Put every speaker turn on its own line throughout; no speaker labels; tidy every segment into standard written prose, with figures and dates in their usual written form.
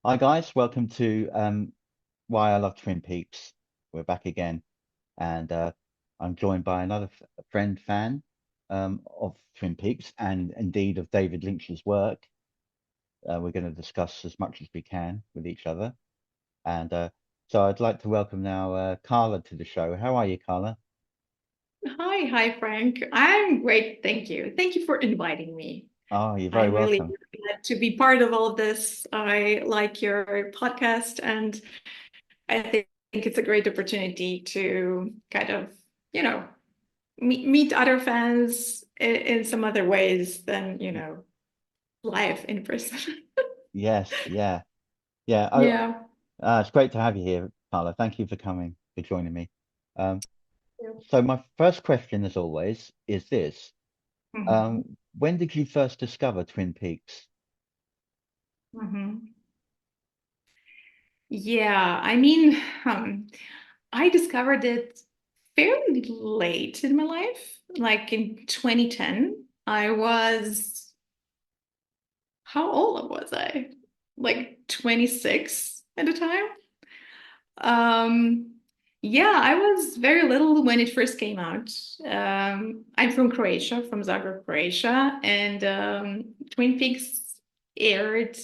Hi guys, welcome to Why I Love Twin Peaks. We're back again, and I'm joined by another friend fan of Twin Peaks and indeed of David Lynch's work. We're going to discuss as much as we can with each other, and so I'd like to welcome now Karla to the show. How are you, Karla?
Hi, Frank. I'm great. Thank you. Thank you for inviting me.
Oh, you're very
I'm really
welcome.
glad to be part of all of this. I like your podcast, and I think it's a great opportunity to kind of, you know, meet other fans in some other ways than, live in person.
Yes, yeah, yeah.
Yeah.
It's great to have you here, Karla. Thank you for coming, for joining me. Um,
Yeah.
so my first question, as always, is this.
Mhm.
When did you first discover Twin Peaks?
Mhm. Yeah, I mean, I discovered it fairly late in my life, like in 2010. I was, how old was I? Like 26 at the time. Um, yeah, I was very little when it first came out. I'm from Croatia, from Zagreb, Croatia, and Twin Peaks aired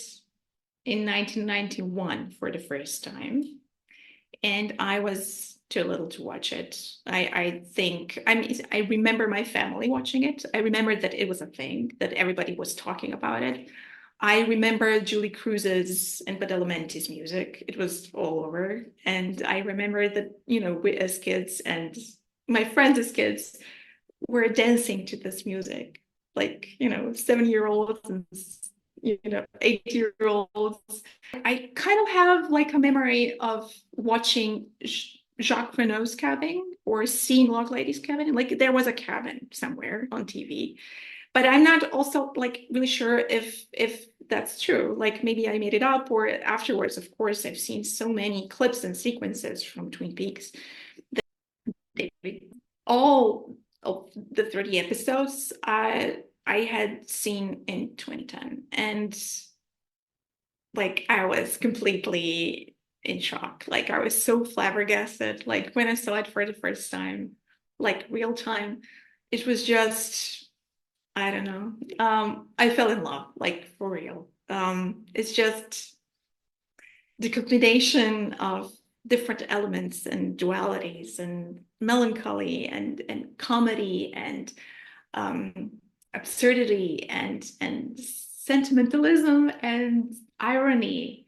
in 1991 for the first time. And I was too little to watch it. I think I mean I remember my family watching it. I remember that it was a thing that everybody was talking about it. I remember Julie Cruz's and Badalamenti's music. It was all over, and I remember that we as kids and my friends as kids were dancing to this music, like 7-year-olds and 8-year-olds. I kind of have like a memory of watching Jacques Renault's cabin or seeing Log Lady's cabin. Like there was a cabin somewhere on TV, but I'm not also like really sure if that's true. Like maybe I made it up or afterwards. Of course, I've seen so many clips and sequences from Twin Peaks that all of the 30 episodes I had seen in 2010, and like I was completely in shock. Like I was so flabbergasted. Like when I saw it for the first time, like real time, it was just I don't know. I fell in love, like for real. It's just the combination of different elements and dualities and melancholy and comedy and um, absurdity and sentimentalism and irony,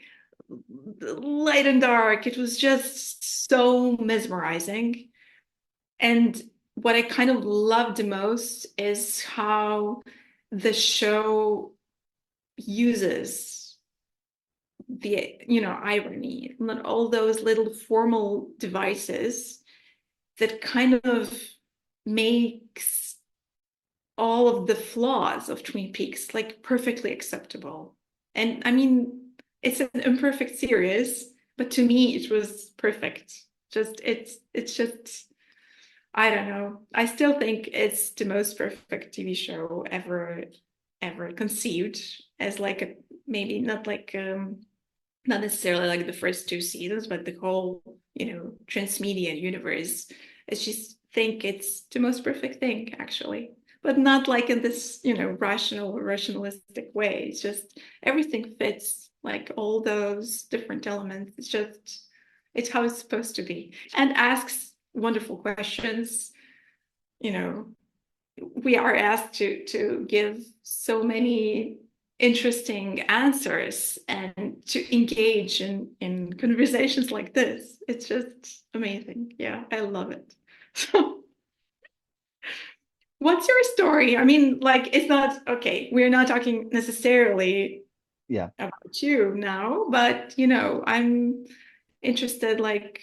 light and dark. It was just so mesmerizing. And what I kind of loved the most is how the show uses the irony, not all those little formal devices that kind of makes all of the flaws of Twin Peaks like perfectly acceptable. And I mean, it's an imperfect series, but to me it was perfect. Just it's just I don't know. I still think it's the most perfect TV show ever conceived as like a maybe not like not necessarily like the first two seasons, but the whole, transmedia universe. I just think it's the most perfect thing, actually. But not like in this, rationalistic way. It's just everything fits, like all those different elements. It's how it's supposed to be. And asks wonderful questions. You know, we are asked to give so many interesting answers and to engage in conversations like this. It's just amazing. Yeah, I love it. So what's your story? I mean, like it's not okay, we're not talking necessarily
Yeah.
about you now, but I'm interested, like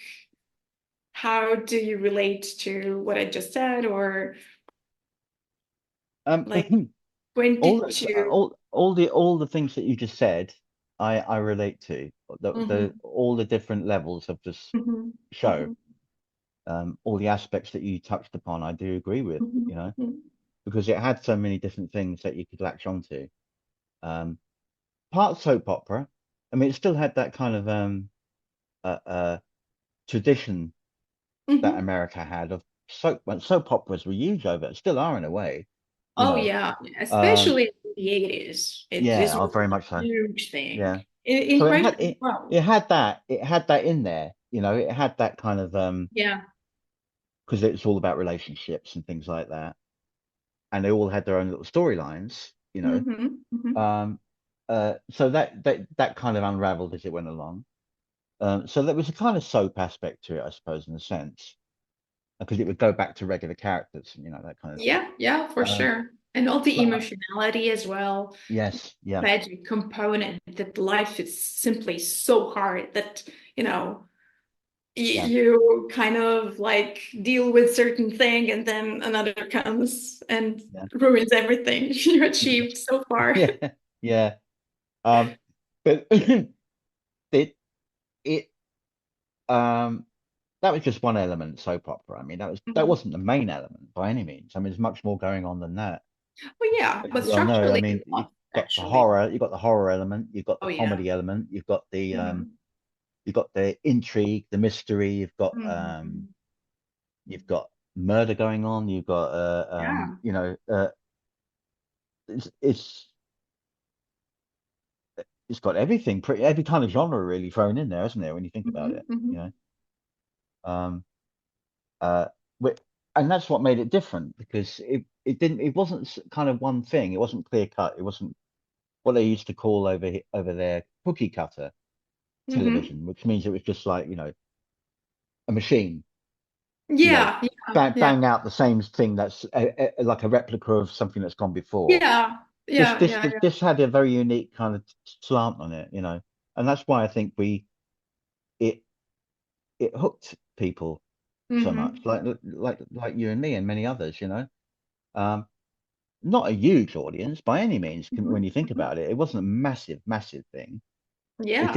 how do you relate to what I just said, or
Um,
like when
all
did
the
you
all the things that you just said, I relate to. The
Mhm,
all the different levels of this
mhm,
show,
mhm,
all the aspects that you touched upon, I do agree with,
mhm, mhm,
because it had so many different things that you could latch onto. Um, Part soap opera, I mean, it still had that kind of tradition that
Hmm.
America had of soap. When soap operas were huge over it, still are in a way, you
Oh
know.
yeah,
Um,
especially in the 80s. This
yeah,
was
oh, very
a
much so.
huge thing.
Yeah.
In
So
Croatia as
it
well.
had that in there, you know. It had that kind of
Yeah.
because it's all about relationships and things like that, and they all had their own little storylines, you know.
Hmm. Hmm.
Um, so that kind of unraveled as it went along. So there was a kind of soap aspect to it, I suppose, in a sense, because it would go back to regular characters, you know, that kind of thing.
Yeah, yeah, for
Um,
sure. And all the
but
emotionality as well.
yes, yeah,
Tragic component that life is simply so hard that, you know,
yeah,
you kind of like deal with certain thing and then another comes and
yeah,
ruins everything you achieved so far.
yeah, yeah. But it it um that was just one element of soap opera. I mean, that
Mhm.
wasn't the main element by any means. I mean, there's much more going on than that.
Well, yeah,
As
but
you well know, I
structurally a
mean,
lot, actually.
you've got the horror element, you've got the
Oh, yeah.
comedy element,
Hmm.
you've got the intrigue, the mystery,
Hmm.
you've got murder going on, you've got
Yeah.
you know, it's it's got everything, pretty every kind of genre really thrown in there, isn't there? When you think about
Hmm.
it, you
Hmm.
know, um, uh, wi- and that's what made it different because it wasn't kind of one thing. It wasn't clear cut. It wasn't what they used to call over there cookie cutter
Hmm.
television, which means it was just like, you know, a machine, you know,
Yeah, yeah, yeah,
bang out the same thing that's like a replica of something that's gone before.
yeah,
This
yeah,
this
yeah,
this, this had a very unique kind of slant on it, you know, and that's why I think we it it hooked people
yeah.
so much,
Hmm.
like you and me and many others, you know. Um, Not a huge audience by any means
Hmm.
when you think
Hmm.
about it. It wasn't a massive thing.
Yeah.
It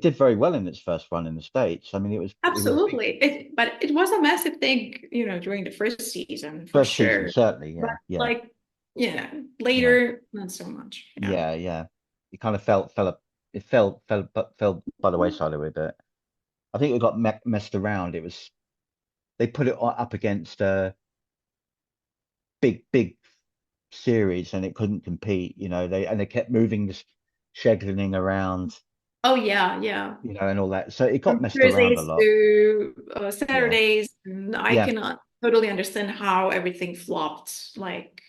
did very well in its first run in the States. I mean, it was big
Absolutely. But it was a massive thing, during the first season for
first season,
sure.
certainly.
But
Yeah, yeah,
like, yeah,
yeah,
later, not so much. Yeah.
yeah, yeah. It kind of it fell by the wayside a little bit. I think it got messed around. It was they put it up against a big series and it couldn't compete. You know, they kept moving the scheduling around,
Oh yeah, yeah.
you know, and all that. So it got
From
messed around a
Thursdays
lot.
to
Yeah,
Saturdays, and I
yeah,
cannot totally understand how everything flopped, like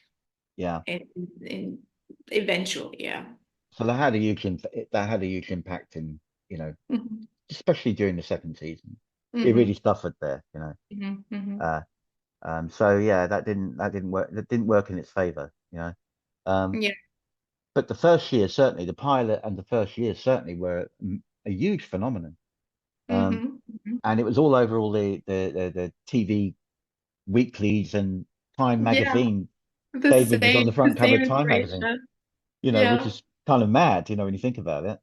yeah.
in eventually, yeah.
So that had a huge impact in, you know,
Hmm.
especially during the second season. It really
Hmm.
suffered there, you know.
Hmm. Hmm.
Uh, so yeah, that didn't work. That didn't work in its favor, you know. Um,
Yeah.
but the first year certainly, the pilot and the first year certainly were a huge phenomenon. Um,
Hmm. Hmm.
and it was all over all the TV weeklies and Time
Yeah.
magazine. David was on the
The
front cover
same
of Time magazine,
inspiration.
you know, which
Yeah.
is kind of mad, you know, when you think about it.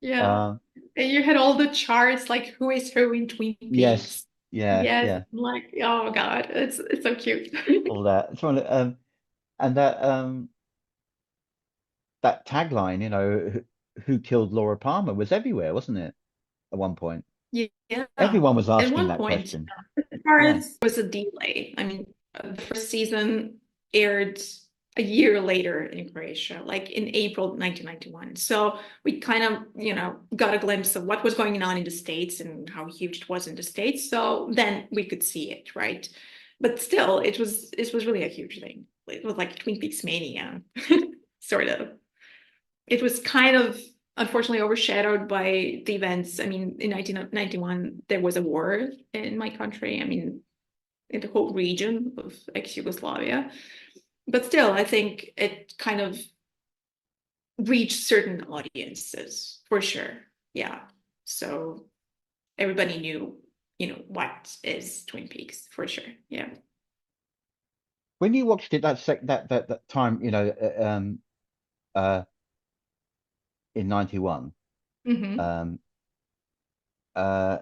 Yeah.
Um,
And you had all the charts, like who is who in Twin
yes,
Peaks.
yeah,
Yes,
yeah,
like oh God, it's so cute.
all that. And that tagline, you know, who killed Laura Palmer was everywhere, wasn't it? At one point,
Yeah.
everyone was
At
asking
one
that
point,
question.
as far
Yeah,
as was a delay. I mean, the first season aired a year later in Croatia, like in April 1991. So we kind of, got a glimpse of what was going on in the States and how huge it was in the States. So then we could see it, right? But still, it was really a huge thing. It was like Twin Peaks mania, sort of. It was kind of unfortunately overshadowed by the events. I mean, in 1991, there was a war in my country. I mean, in the whole region of ex-Yugoslavia. But still, I think it kind of reached certain audiences for sure. Yeah. So everybody knew, what is Twin Peaks for sure. Yeah.
when you watched it that time, you know, uh, in '91,
Hmm.
um, uh,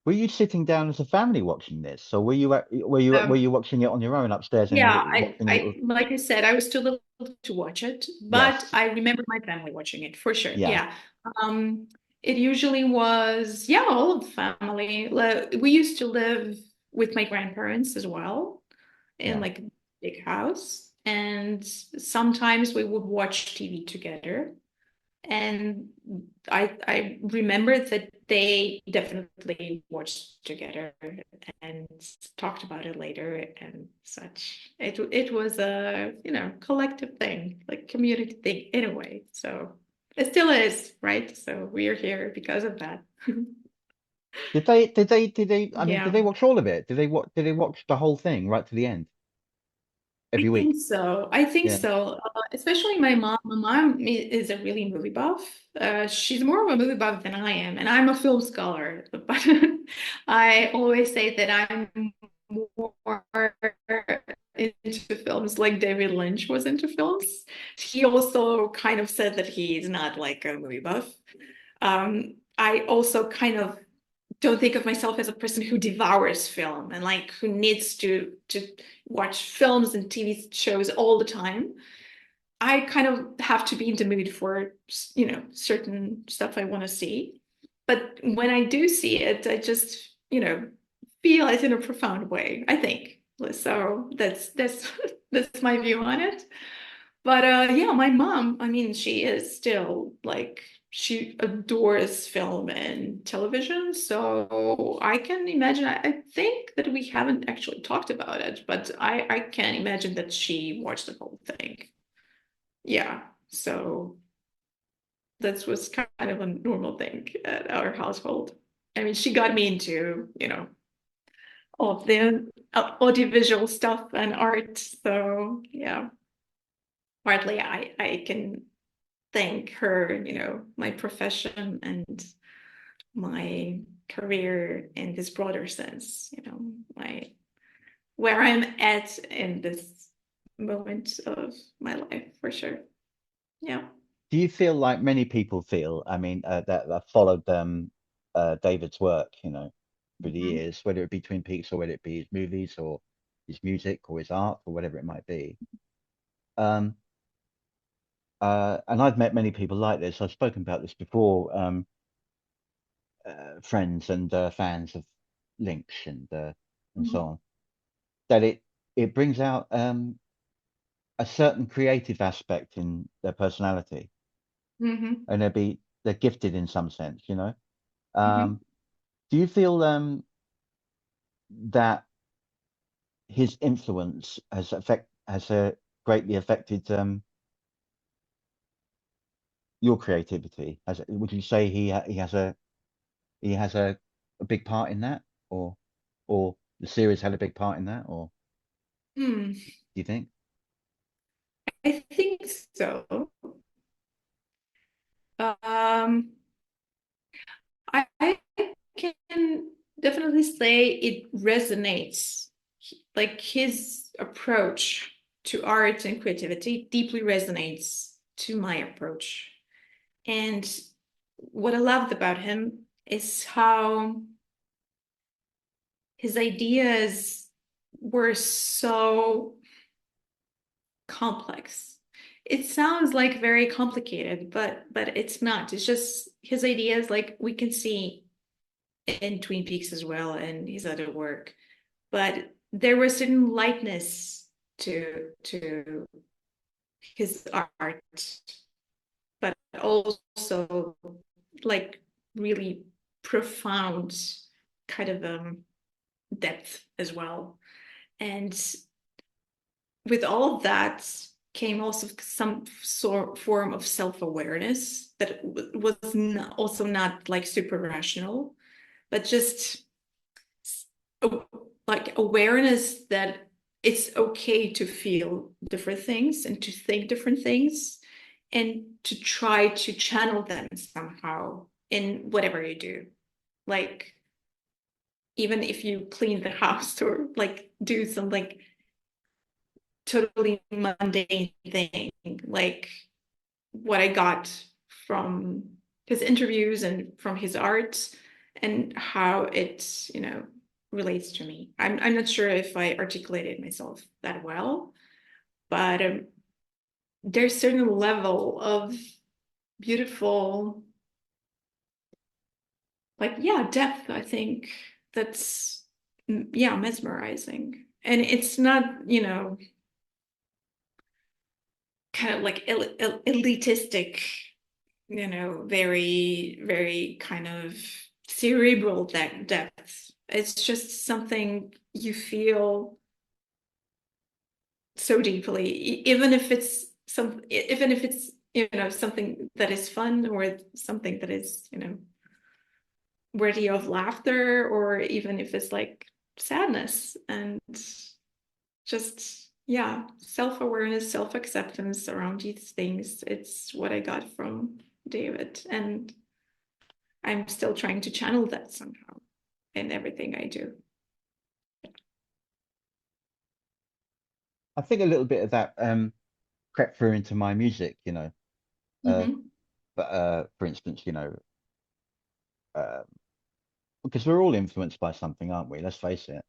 were you sitting down as a family watching this, or were you watching it on your own upstairs in your
Yeah,
little watching a
I
little?
like I said, I was too little to watch it, but
Yes.
I remember my family watching it for sure.
Yeah.
Yeah. Um, it usually was, yeah, all of the family. We used to live with my grandparents as well in
Yeah.
like a big house, and sometimes we would watch TV together. And I remember that they definitely watched together and talked about it later and such. It was a, collective thing, like community thing in a way. So it still is, right? So we are here because of that.
I mean, did
Yeah.
they watch all of it? Did they watch the whole thing right to the end
I
every
think
week?
so. I think
Yeah.
so. Especially my mom. My mom is a really movie buff. She's more of a movie buff than I am, and I'm a film scholar. But I always say that I'm more into films like David Lynch was into films. He also kind of said that he's not like a movie buff. I also kind of don't think of myself as a person who devours film and like who needs to watch films and TV shows all the time. I kind of have to be in the mood for, certain stuff I want to see. But when I do see it, I just, feel it in a profound way, I think. So that's that's my view on it. But yeah, my mom, I mean, she is still like she adores film and television. So I can imagine, I think that we haven't actually talked about it, but I can imagine that she watched the whole thing. Yeah. So that was kind of a normal thing at our household. I mean, she got me into, all of the audiovisual stuff and art. So yeah, partly I can thank her, my profession and my career in this broader sense, my where I'm at in this moment of my life for sure. Yeah.
Do you feel like many people feel, I mean, that followed David's work, through the
Mhm.
years, whether it be Twin Peaks or whether it be his movies or his music or his art or whatever it might be. Um, and I've met many people like this. I've spoken about this before, friends and fans of Lynch and so
Mhm.
on, that it brings out a certain creative aspect in their personality,
Mhm.
and they're gifted in some sense,
Mhm.
Um, do you feel that his influence has greatly affected your creativity? Would you say he has a big part in that, or the series had a big part in that, or
Hmm.
do you think?
I think so. Um, I can definitely say it resonates. Like his approach to art and creativity deeply resonates to my approach. And what I loved about him is how his ideas were so complex. It sounds like very complicated, but it's not. It's just his ideas, like we can see in Twin Peaks as well and his other work. But there was certain lightness to his art, but also like really profound kind of depth as well. And with all of that came also some sort form of self-awareness that was not, also not like super rational, but just like awareness that it's okay to feel different things and to think different things and to try to channel them somehow in whatever you do. Like even if you clean the house or like do some like totally mundane thing, like what I got from his interviews and from his art and how it, relates to me. I'm not sure if I articulated myself that well, but there's certain level of beautiful, like, yeah, depth, I think, that's, yeah, mesmerizing. And it's not, kind of like elitistic, very, very kind of cerebral depth. It's just something you feel so deeply, even if it's, something that is fun, or something that is, worthy of laughter, or even if it's like sadness, and just, yeah, self-awareness, self-acceptance around these things. It's what I got from David, and I'm still trying to channel that somehow in everything I do.
I think a little bit of that crept through into my music, uh,
Mm-hmm.
but for instance, uh, because we're all influenced by something, aren't we? Let's face it.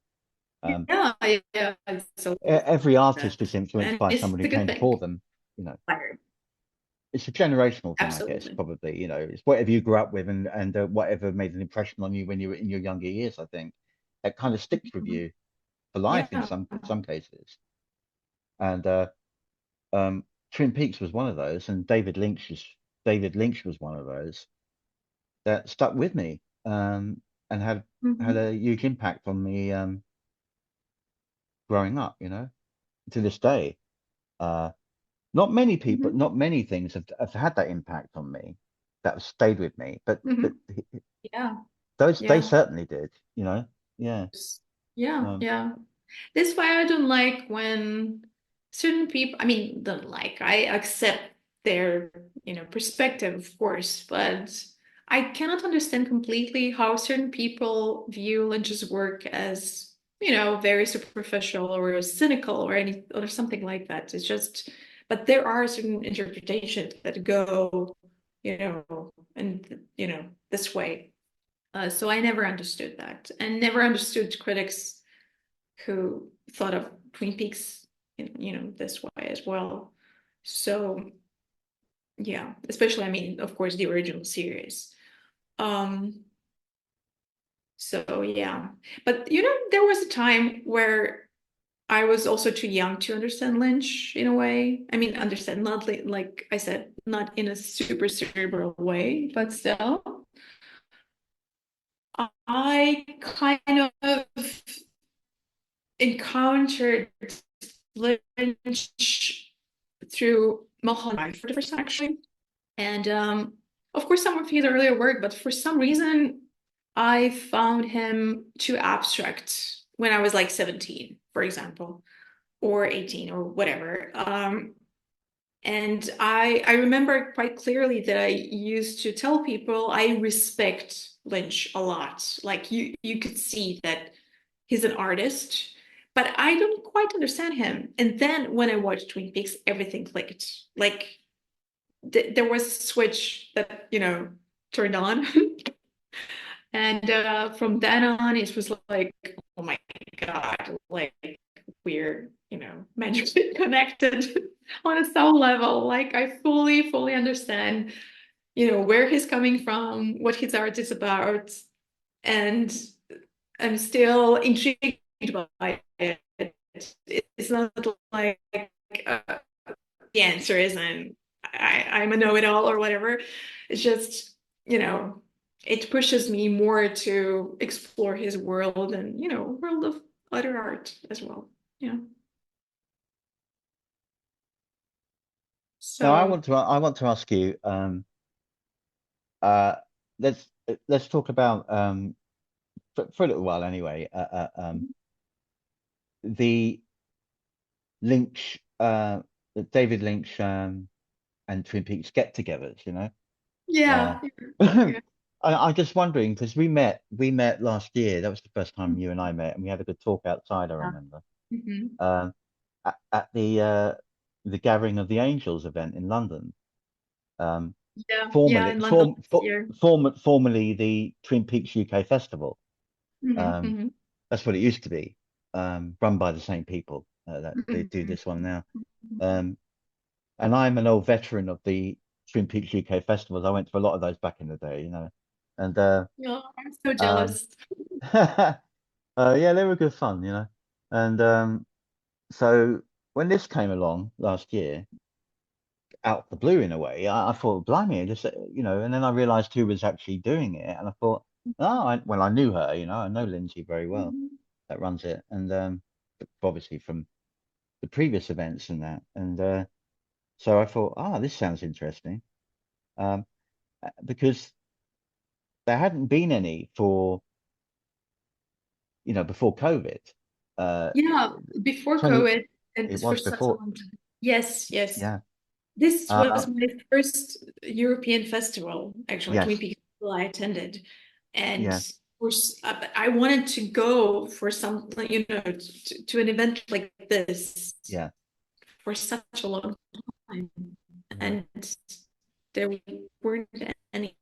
Um,
Yeah, yeah, so
every artist
that,
is influenced
and
by
it's
someone who
a good
came
thing.
before them. You know,
Inspired.
it's a generational thing, I guess,
Absolutely.
probably. It's whatever you grew up with, and whatever made an impression on you when you were in your younger years. I think it kind of sticks with
Mhm.
you for life in
Yeah.
some cases. And um, Twin Peaks was one of those, and David Lynch was one of those that stuck with me, and had
Mhm.
a huge impact on me growing up. To this day. Uh, Not many people,
Mhm.
not many things have had that impact on me that have stayed with me, but
Mhm. Yeah.
those they
Yeah.
certainly did. Yeah.
Yeah.
Um,
Yeah. That's why I don't like when certain people, I mean, don't like, I accept their, perspective, of course, but I cannot understand completely how certain people view Lynch's work as, very superficial or cynical or something like that. It's just, but there are certain interpretations that go, and, this way. So I never understood that, and never understood critics who thought of Twin Peaks in, this way as well. So yeah, especially, I mean, of course, the original series. Um, so yeah, but there was a time where I was also too young to understand Lynch in a way. I mean, understand, not like I said, not in a super cerebral way, but still, I kind of encountered Lynch through Mulholland for the first time, actually. And of course, some of his earlier work, but for some reason, I found him too abstract when I was like 17, for example, or 18 or whatever. And I remember quite clearly that I used to tell people I respect Lynch a lot. Like you could see that he's an artist, but I don't quite understand him. And then when I watched Twin Peaks, everything clicked. Like there was a switch that turned on, and from then on, it was like, oh my god, like we're magically connected on a soul level. Like I fully understand where he's coming from, what his art is about, and I'm still intrigued by it. It's not like uh, the answer isn't I'm a know-it-all or whatever. It's just, you know, it pushes me more to explore his world and, world of other art as well. Yeah.
Now
So,
I want to ask you. Uh, let's let's talk about for a little while anyway. The Lynch, the David Lynch and Twin Peaks get-togethers. Uh,
yeah. Yeah.
I'm just wondering because we met last year. That was the first time you and I met, and we had a good talk outside. I remember
Mhm.
um, at the Gathering of the Angels event in London. Um,
Yeah, in London last year.
formerly the Twin Peaks UK Festival.
Mhm,
Um,
mhm,
that's what it used to be, run by the same people that they do
mhm,
this one now.
mhm.
Um, and I'm an old veteran of the Twin Peaks UK festivals. I went to a lot of those back in the day, and
Oh, I'm so
um,
jealous.
yeah, they were good fun, and so when this came along last year, out of the blue in a way, I thought, blimey, just and then I realised who was actually doing it, and I thought, oh, well, I knew her, I know Lindsay very well
Mhm.
that runs it, and obviously from the previous events and that, and so I thought, this sounds interesting, um, because there hadn't been any for before COVID, uh,
Yeah, before
20,
COVID, and
it
for
was
such a
before,
long time. Yes, yes.
yeah,
This was
uh,
my first European festival, actually, Twin
yes,
Peaks festival I attended. And
yeah,
I wanted to go for some, to an event like this
yeah,
for such a long time.
yeah,
And there weren't any.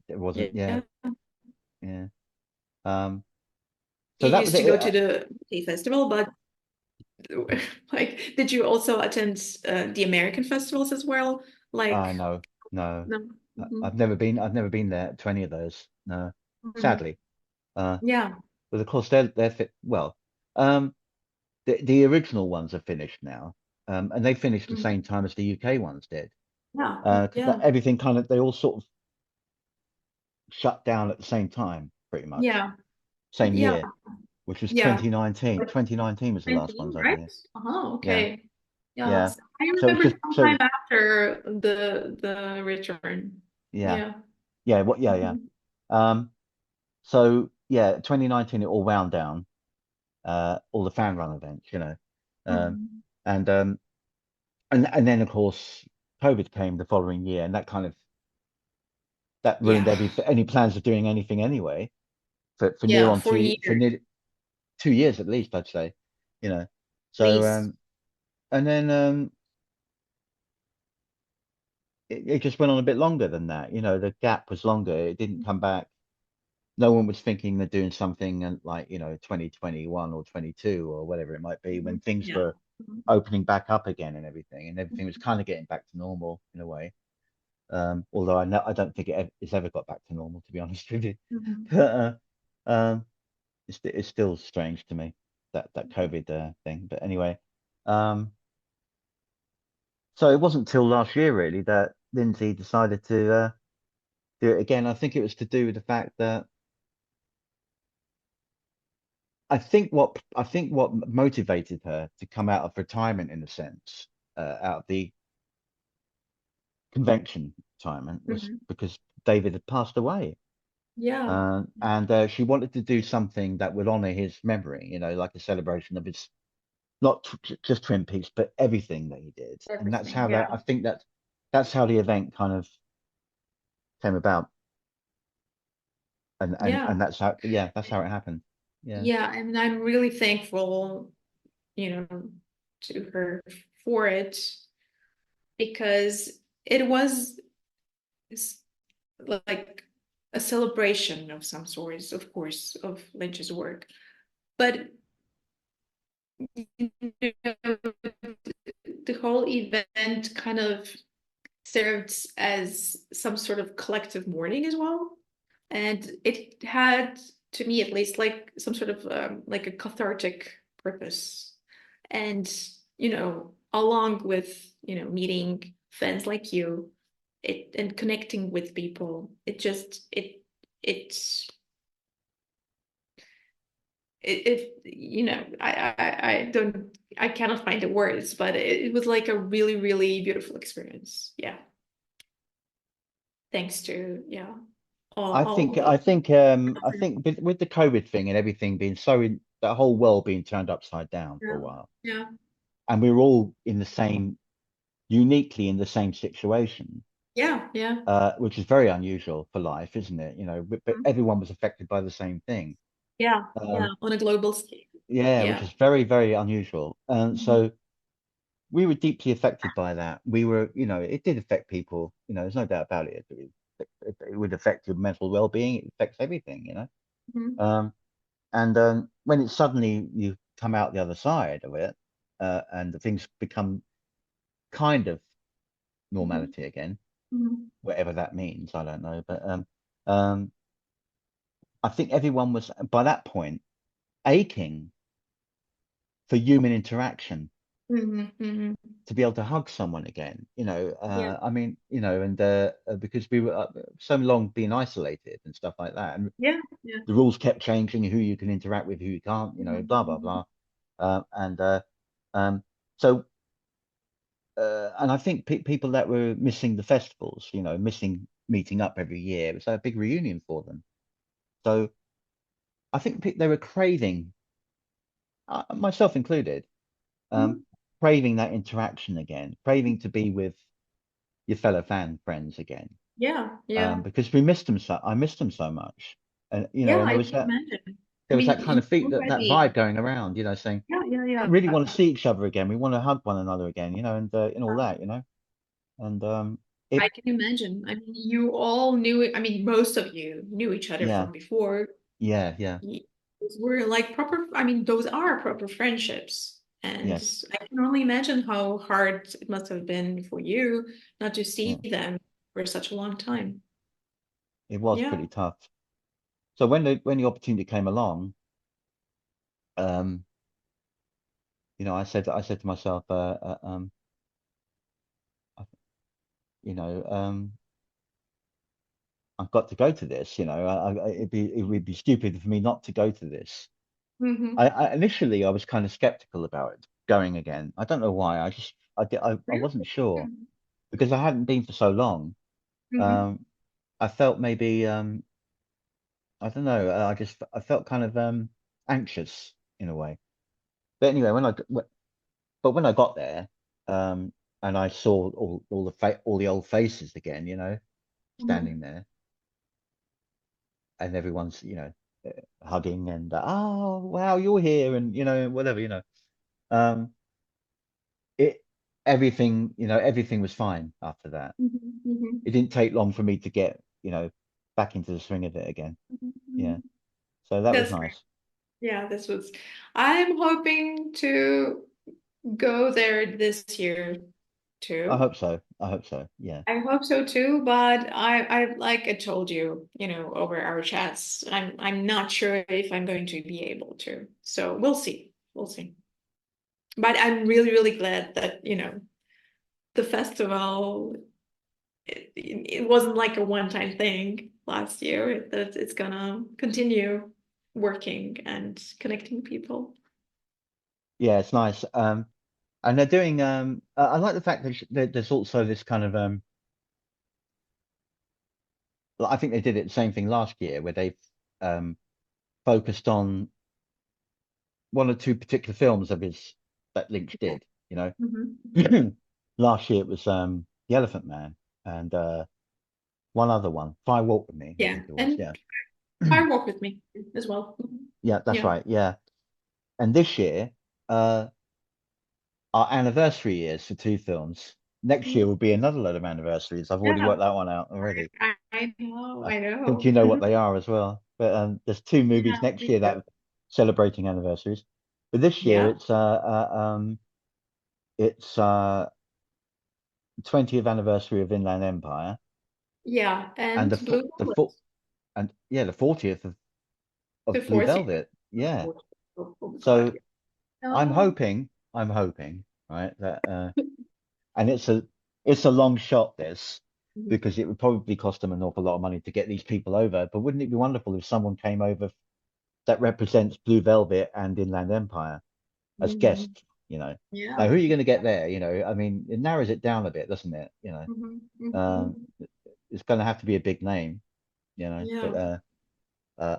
it wasn't, yeah,
Yeah.
yeah. Um, so
You
that was
used to
it.
go to the festival, but like, did you also attend the American festivals as well? Like,
No, no.
no. Mhm.
I've never been there to any of those. No,
Mhm.
sadly. Uh,
Yeah.
but of course they're fit. Well, um, the original ones are finished now. And they finished the
Mhm.
same time as the UK ones did.
Yeah.
Because
Yeah.
everything kind of they all sort of shut down at the same time, pretty much.
Yeah.
Same
Yeah.
year, which was
Yeah.
2019.
Like
2019 was the last
19,
ones over
right?
here.
Oh,
Yeah,
okay. Yeah.
yeah.
So I
So it's
remember
just
sometime after the return.
yeah,
Yeah.
yeah, what yeah, yeah.
Mhm.
Um, so yeah, 2019 it all wound down, all the fan run events, um,
Mhm.
and and then of course COVID came the following year, and that kind of that ruined
Yeah.
any plans of doing anything anyway for near
Yeah.
on
For
two for
years,
near 2 years at least, I'd say, you know.
at
So
least.
and then it just went on a bit longer than that, the gap was longer. It didn't come back. No one was thinking of doing something and like 2021 or 22 or whatever it might be when
Mhm.
things
Yeah.
were opening back up again and everything was kind of getting back to normal in a way. Although I don't think it's ever got back to normal, to be honest with you.
Mhm.
But it's still strange to me that COVID thing. But anyway, um, so it wasn't till last year really that Lindsay decided to do it again. I think it was to do with the fact that I think what motivated her to come out of retirement in a sense, out of the convention retirement was
Mhm.
because David had passed away.
Yeah.
And she wanted to do something that would honor his memory, like a celebration of his, not just Twin Peaks, but everything that he did. And that's
Everything.
how
Yeah.
I think that's how the event kind of came about. And
Yeah.
that's how it happened. Yeah.
Yeah. And I'm really thankful, you know, to her for it because it was s- like a celebration of some sorts, of course, of Lynch's work. But you know, the whole event kind of served as some sort of collective mourning as well. And it had, to me at least, like some sort of like a cathartic purpose. And, along with, meeting fans like you, it and connecting with people, it I don't, I cannot find the words, but it was like a really, really beautiful experience. Yeah. Thanks to, yeah, all
I think with the COVID thing and everything being so that whole world being turned upside down for a
yeah,
while,
yeah,
and we were all in the same, uniquely in the same situation,
yeah, yeah,
which is very unusual for life, isn't it? But
mhm,
everyone was affected by the same thing.
yeah, yeah,
Um,
on a global scale.
yeah, which
Yeah.
is very, very unusual. And
Mhm,
so we were deeply affected by that. We were, it did affect people. There's no doubt about it. It would affect your mental well-being. It affects everything.
mhm,
Um, And when it suddenly you come out the other side of it, and the things become kind of
Mhm.
normality again,
Mhm.
whatever that means. I don't know, but um, I think everyone was by that point aching for human interaction,
Mhm. Mhm.
to be able to hug someone again.
Yeah.
I mean, and because we were so long being isolated and stuff like that, and
Yeah. Yeah.
the rules kept changing, who you can interact with, who you can't,
Mhm.
blah blah
Mhm.
blah. And um, so and I think people that were missing the festivals, missing meeting up every year, it was like a big reunion for them. So I think they were craving, myself included, um,
Mhm.
craving that interaction again, craving to be with your fellow fan friends again,
Yeah. Yeah.
because we missed them so I missed them so much, and
Yeah.
and
I can imagine. I
there was that
mean,
kind
you
of that vibe
already.
going around, saying
Yeah. Yeah.
we
Yeah.
really want to see each other again, we want to hug one another again, and all that, and
I
it,
can imagine. I mean, you all knew it. I mean, most of you knew each other
yeah,
from before.
yeah, yeah,
Those were like proper, I mean, those are proper friendships. And
yes,
I can only imagine how hard it must have been for you not to see
yeah,
them for such a long time.
it was
Yeah.
pretty tough. So when the opportunity came along, um, I said to myself, I- you know, I've got to go to this. It would be stupid for me not to go to this.
Hmm.
Initially I was kind of skeptical about it going again. I don't know why. I
Really?
wasn't sure because I hadn't been for so long.
Hmm.
Um, I felt maybe I don't know. I felt kind of anxious in a way. But anyway, when I got there, um, and I saw all the old faces again,
Hmm.
standing there, and everyone's hugging and oh wow, you're here, and whatever, um, it everything was fine after that.
Hmm. Hmm.
It didn't take long for me to get back into the swing of it again. Yeah,
Hmm.
so that was
That's great.
nice.
Yeah, this was, I'm hoping to go there this year
I
too.
hope so. I hope so. Yeah.
I hope so too, but like I told you, over our chats, I'm not sure if I'm going to be able to. So we'll see. We'll see. But I'm really, really glad that, the festival, it wasn't like a one-time thing last year, that it's gonna continue working and connecting people.
Yeah, it's nice. And they're doing. I like the fact that there's also this kind of. I think they did it the same thing last year, where they've um focused on one or two particular films of his that Lynch did. You
Mhm.
know, last year it was The Elephant Man and one other one, Fire Walk with Me, I
Yeah,
think it was.
and
Yeah,
I walk with me as well. Mhm.
yeah, that's
Yeah.
right. Yeah, and this year, uh, our anniversary years for two films. Next year
Mhm.
will be another load of anniversaries. I've already
Yeah,
worked that one out already.
I know,
I
I
think
know.
you know what they are as well. But there's two movies
Yeah,
next
me
year that
too.
are celebrating anniversaries. But this year
Yeah,
it's 20th anniversary of Inland Empire
yeah,
and
and Blue
the
Velvet,
and yeah, the 40th
the
of Blue
fourth year.
Velvet. Yeah.
Oh my God.
So I'm
No.
hoping, right, that and it's a long shot this
Mhm.
because it would probably cost them an awful lot of money to get these people over. But wouldn't it be wonderful if someone came over that represents Blue Velvet and Inland Empire as
Mhm.
guests? Now
Yeah.
who are you going to get there? I mean, it narrows it down a bit, doesn't it?
Mhm.
Um,
Mhm.
it's going to have to be a big name, but
Yeah.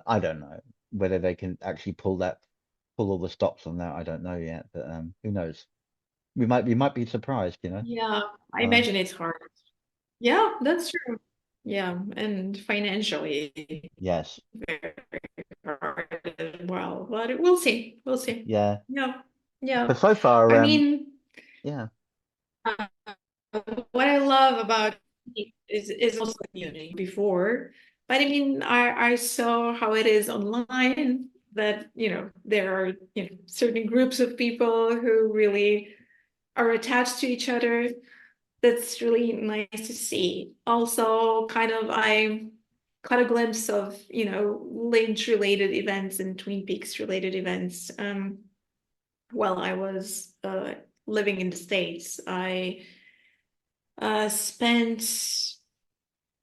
I don't know whether they can actually pull all the stops on that. I don't know yet, but who knows? We might be surprised.
Yeah. I
Um,
imagine it's hard. Yeah, that's true. Yeah, and financially
yes,
very hard as well. But we'll see. We'll see.
yeah,
Yeah. Yeah.
but so far,
I mean,
yeah,
uh, what I love about it is also community before, but I mean, I saw how it is online, that there are certain groups of people who really are attached to each other. That's really nice to see. Also, kind of, I caught a glimpse of, Lynch related events and Twin Peaks related events. While I was living in the States, I spent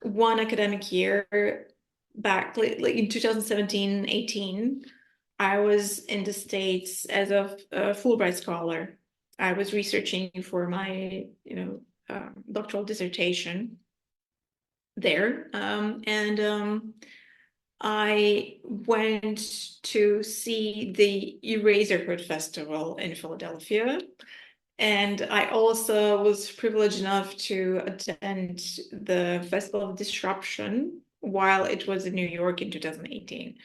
one academic year back like in 2017-18. I was in the States as a Fulbright scholar. I was researching for my, doctoral dissertation there. And I went to see the Eraserhead Festival in Philadelphia. And I also was privileged enough to attend the Festival of Disruption while it was in New York in 2018.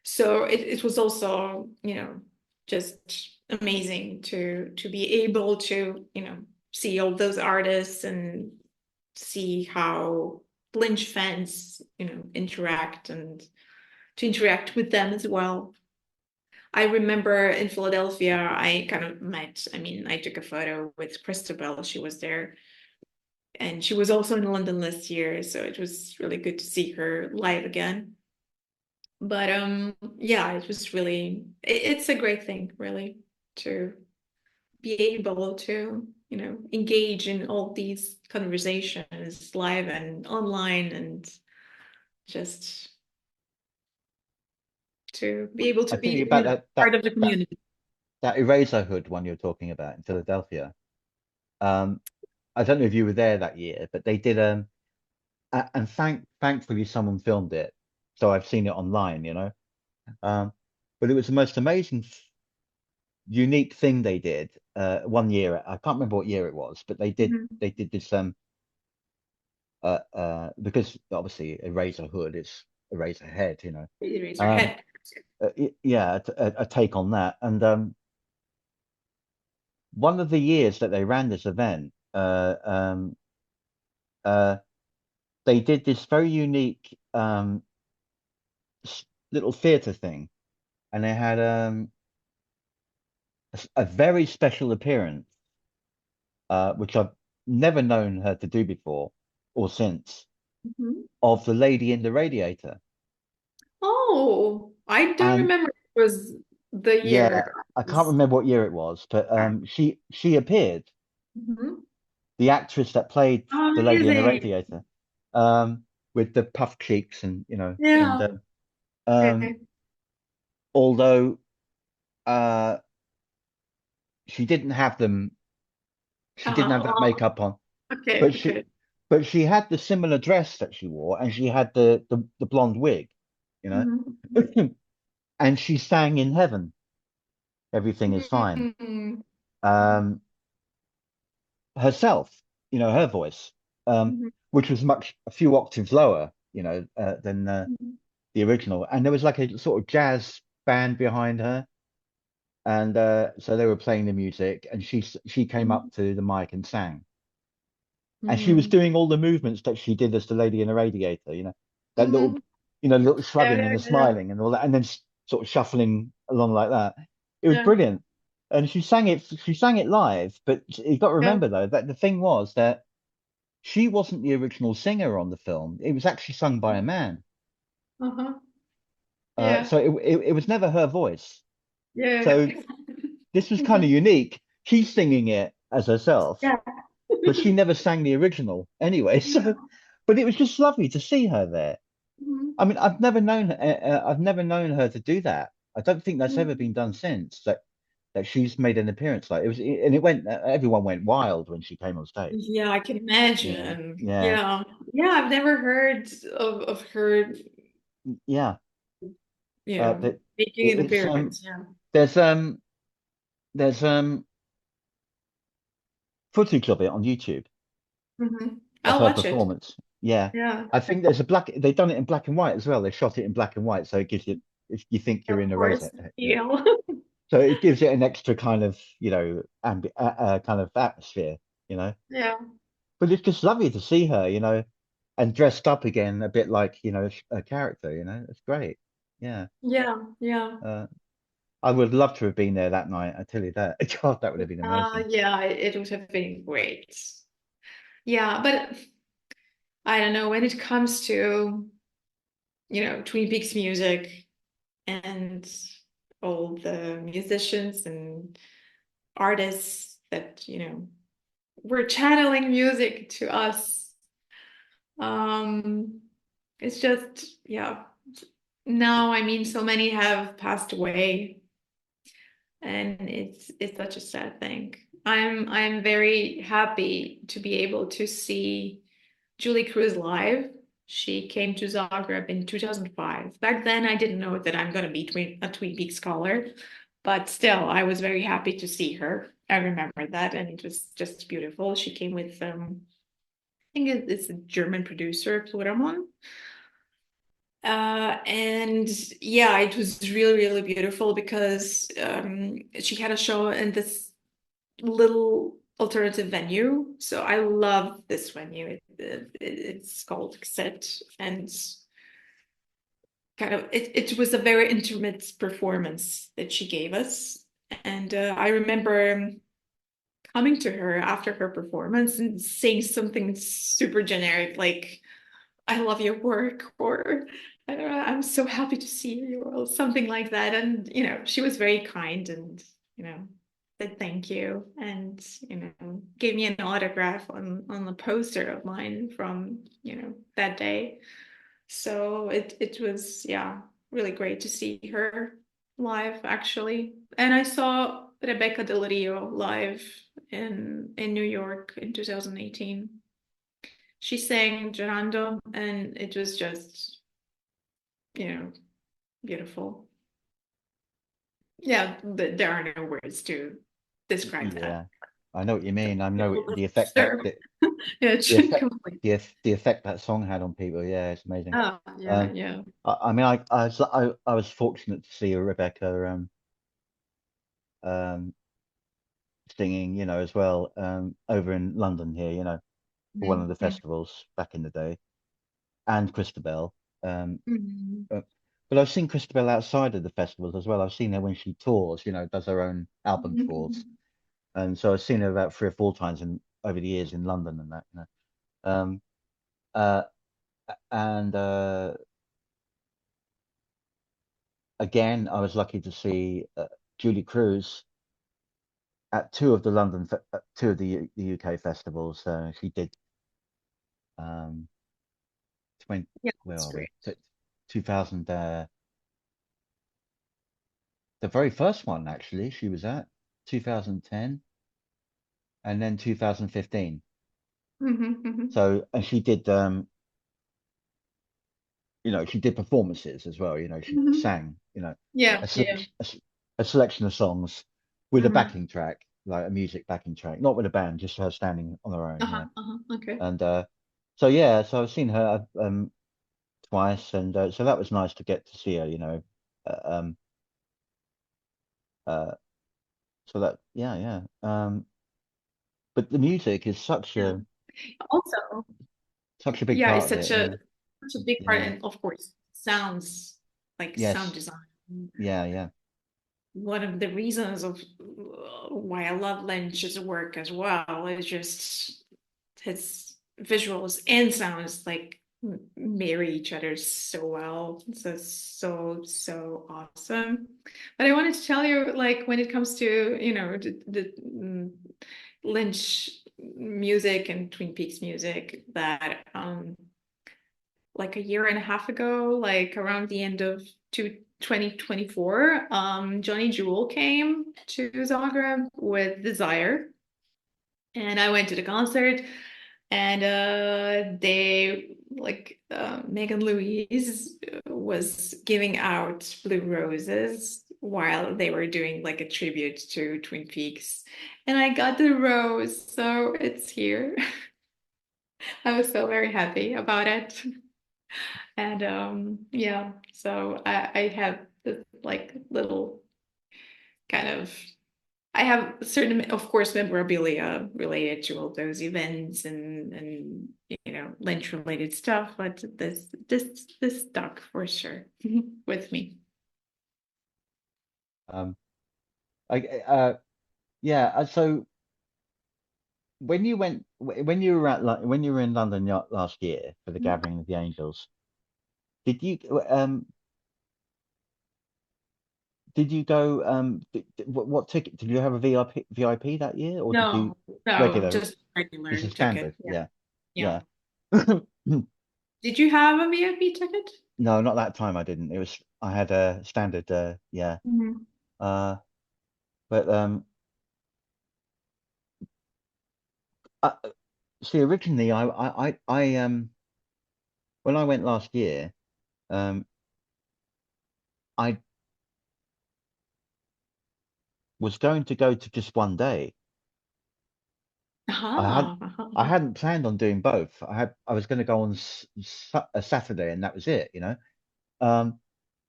So it was also, just amazing to be able to, see all those artists and see how Lynch fans, interact and to interact with them as well. I remember in Philadelphia, I kind of met, I mean, I took a photo with Christabel. She was there. And she was also in London last year. So it was really good to see her live again. But yeah, it was really, it's a great thing, really, to be able to, engage in all these conversations live and online and just to be able to
I think
be,
about that
part of the community.
that eraser hood one you're talking about in Philadelphia. Um, I don't know if you were there that year, but they did and thankfully someone filmed it, so I've seen it online, Um, but it was the most amazing, unique thing they did. One year, I can't remember what year it was, but
Mhm.
they did this because obviously eraser hood is eraser head,
Really raise her
Um,
head.
yeah, a take on that, and one of the years that they ran this event, uh, they did this very unique little theater thing, and they had a very special appearance, which I've never known her to do before or since,
Mhm.
of the lady in the radiator.
Oh, I don't
And
remember it was the
yeah,
year.
I can't
It's-
remember what year it was, but she appeared,
Mhm.
the actress that played the lady in the
Amazing.
radiator, with the puffed cheeks and and
Yeah.
um,
Okay.
although uh, she didn't have them, she didn't have that
Oh,
makeup on,
okay.
but
Okay.
she had the similar dress that she wore, and she had the blonde wig, you know,
Mhm.
and she sang in heaven. Everything is fine.
Mhm.
Um, herself, her voice,
Mhm.
which was a few octaves lower, than
Mhm.
the original, and there was like a sort of jazz band behind her, and so they were playing the music, and she came up
Mhm.
to the mic and sang, and she was
Mhm.
doing all the movements that she did as the lady in the radiator, that little,
Mhm.
little
Yeah,
shrugging and
yeah,
the
yeah.
smiling and all that, and then sort of shuffling along like that. It was
Yeah.
brilliant, and she sang it live. But you got to
Yeah.
remember though that the thing was that she wasn't the original singer on the film. It was actually sung by a man.
Uh-huh. Yeah.
So it was never her voice.
Yeah.
So this was kind
Mhm.
of unique. She's singing it as herself,
Yeah.
but she never sang the original anyway. So, but it was just lovely to see her there.
Mhm.
I mean, I've never known her to do that. I don't think that's ever
Mhm.
been done since that she's made an appearance like it was, and it went. Everyone went wild when she came on stage.
Yeah, I can
Yeah,
imagine.
yeah,
Yeah. Yeah, I've never heard of her,
yeah. But
making an
it's
appearance. Yeah.
there's there's footage of it on YouTube of
I'll
her
watch it.
performance. Yeah,
Yeah.
I think there's a black. They've done it in black and white as well. They shot it in black and white, so it gives you, if you think you're
Of
in a
course.
razor,
Feel.
so it gives it an extra kind of kind of atmosphere,
Yeah.
But it's just lovely to see her, and dressed up again a bit like a character, it's great. Yeah.
Yeah. Yeah.
Uh, I would love to have been there that night. I tell you that. God, that would have been amazing.
Yeah, it would have been great. Yeah, but I don't know when it comes to, Twin Peaks music and all the musicians and artists that, were channeling music to us. Um, it's just, yeah. Now, I mean, so many have passed away, and it's such a sad thing. I'm very happy to be able to see Julie Cruz live. She came to Zagreb in 2005. Back then, I didn't know that I'm going to be a Twin Peaks scholar, but still, I was very happy to see her. I remember that, and it was just beautiful. She came with, I think it's a German producer, Pluramon. And yeah, it was really, really beautiful because she had a show in this little alternative venue. So I love this venue. It's called Xet, and it was a very intimate performance that she gave us. And I remember coming to her after her performance and saying something super generic like, I love your work, or I don't know, I'm so happy to see you, or something like that. And, she was very kind and, said thank you and, gave me an autograph on the poster of mine from, that day. So it was, yeah, really great to see her live, actually. And I saw Rebecca Del Rio live in New York in 2018. She sang Gerando, and it was just, you know, beautiful. Yeah, there are no words to describe that.
Yeah, I know what you mean. I know
Beautiful
the effect that
poster. Yeah,
the effect
complete.
the effect that song had on people. Yeah, it's amazing.
Oh, yeah,
Um,
yeah.
I mean, I was fortunate to see Rebecca um singing, as well, over in London here, for one of the
Mhm.
festivals back in the day, and Christabel. Um,
Mhm.
uh, but I've seen Christabel outside of the festivals as well. I've seen her when she tours, does her own album tours,
Mhm.
and so I've seen her about 3 or 4 times in over the years in London and that. Um, uh, and again, I was lucky to see Julie Cruz at two of the UK festivals. She did, um, 20,
Yeah,
where
that's
are we?
great.
2000, the very first one actually she was at 2010 and then 2015.
Mhm, mhm,
So, and she did, she did performances as well. She
mhm.
sang,
Yeah,
a
yeah.
selection, a selection of songs with a
Mhm.
backing track, like a music backing track, not with a band, just her standing on her own.
Uh-huh, uh-huh. Okay.
And so yeah, so I've seen her twice, and so that was nice to get to see her. Uh, um, uh, so that yeah, yeah. But the music is
Yeah. Also,
such a big
yeah, it's
part of it. Yeah,
such a big part,
yeah,
and of course, sounds like sound
yes,
design.
yeah, yeah,
One of the reasons of why I love Lynch's work as well is just his visuals and sounds like marry each other so well. So awesome. But I wanted to tell you, like, when it comes to, the Lynch music and Twin Peaks music, that like a year and a half ago, like around the end of 2024, Johnny Jewel came to Zagreb with Desire, and I went to the concert, and they like Megan Louise was giving out blue roses while they were doing like a tribute to Twin Peaks, and I got the rose, so it's here. I was so very happy about it. And yeah, so I have this like little kind of, I have certain, of course, memorabilia related to all those events and Lynch related stuff, but this stuck for sure with me.
Um, I, yeah. So when you were when you were in London last year for the
Mhm.
Gathering of the Angels, did you did you go what ticket did you have a VIP that year, or did you
No, no,
regular?
just
Just
regular
a
ticket.
standard,
Yeah.
yeah,
Yeah.
yeah.
Did you have a VIP ticket?
No, not that time. I didn't. It was I had a standard. Yeah.
Mhm.
Uh, but I, see, originally, when I went last year, um, I was going to go to just one day. I had
Aha, aha.
I hadn't planned on doing both. I was going to go on a Saturday, and that was it. Um,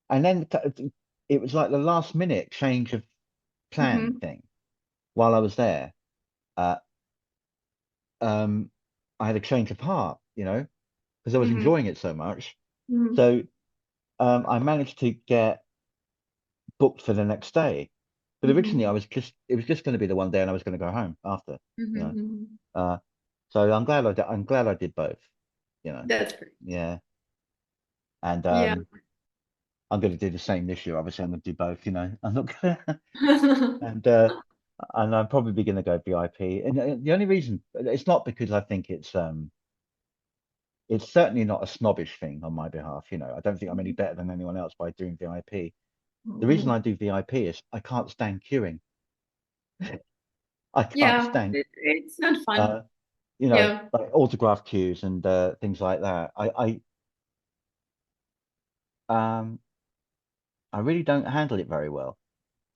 and then it was like the last minute change of plan
Mhm,
thing while I was there. Uh, um, I had a change of heart, because I was
mhm,
enjoying it so much.
mhm,
So I managed to get booked for the next day. But originally,
mhm,
it was just going to be the one day, and I was going to go home after. You know,
mhm.
uh, so I'm glad I did both. You know,
That's great.
yeah, and
Yeah.
I'm going to do the same this year. Obviously, I'm going to do both. I'm not going to, and I'm probably going to go VIP. And the only reason it's not because I think it's certainly not a snobbish thing on my behalf. I don't think I'm any better than anyone else by doing VIP. The reason I
Mhm.
do VIP is I can't stand queuing. I can't
Yeah,
stand,
it's not fun.
uh,
Yeah.
like autograph queues and things like that. Um, I really don't handle it very well.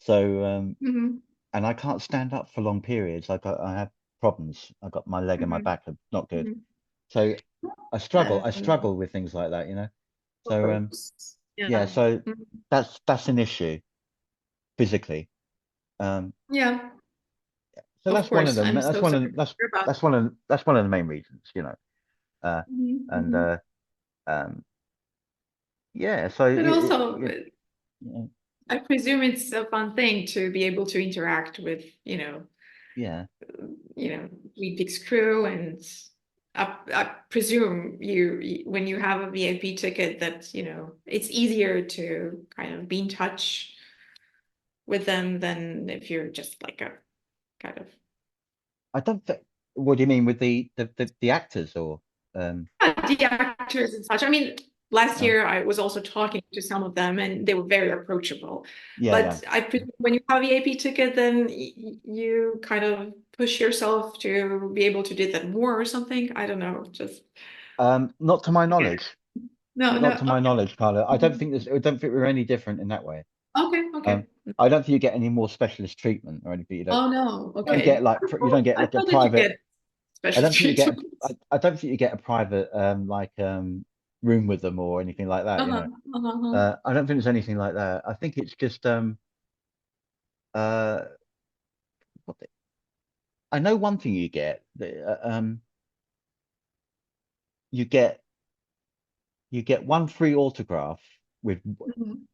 So,
Mhm,
and I can't stand up for long periods. I have problems. I got my leg and my
mhm,
back are not good.
mhm.
So I
Um,
struggle with things like that.
of
So,
course.
yeah,
Yeah.
so
Mhm.
that's an issue physically. Um,
Yeah,
so
of
that's one of
course.
them.
I'm so sorry to hear about that.
That's one of the main reasons. Uh,
Mhm,
and
mhm.
um, yeah, so
But also,
yeah,
I presume it's a fun thing to be able to interact with,
yeah.
Weepix crew, and I presume when you have a VIP ticket that, it's easier to kind of be in touch with them than if you're just like a kind of
I don't think. What do you mean with the actors or um?
the actors and such. I mean, last
Oh,
year I was also talking to some of them and they were very approachable.
yeah, yeah.
But I presume when you have a VIP ticket, then you kind of push yourself to be able to do that more or something. I don't know. Just
Not to my
yeah.
knowledge.
No, no.
Not to my
Okay.
knowledge, Carla.
Mhm.
I don't think we're any different in that way.
Okay.
Um,
Okay.
I don't think you get any more specialist treatment or anything.
Oh no.
Don't get
Okay.
like you don't get
I
like a
thought that you
private.
get special treatment.
I don't think you get a private room with them or anything like that.
Uh-huh. Uh-huh.
I don't think there's anything like that. I think it's just uh what the- I know one thing you get you get you get one free autograph with
Mhm.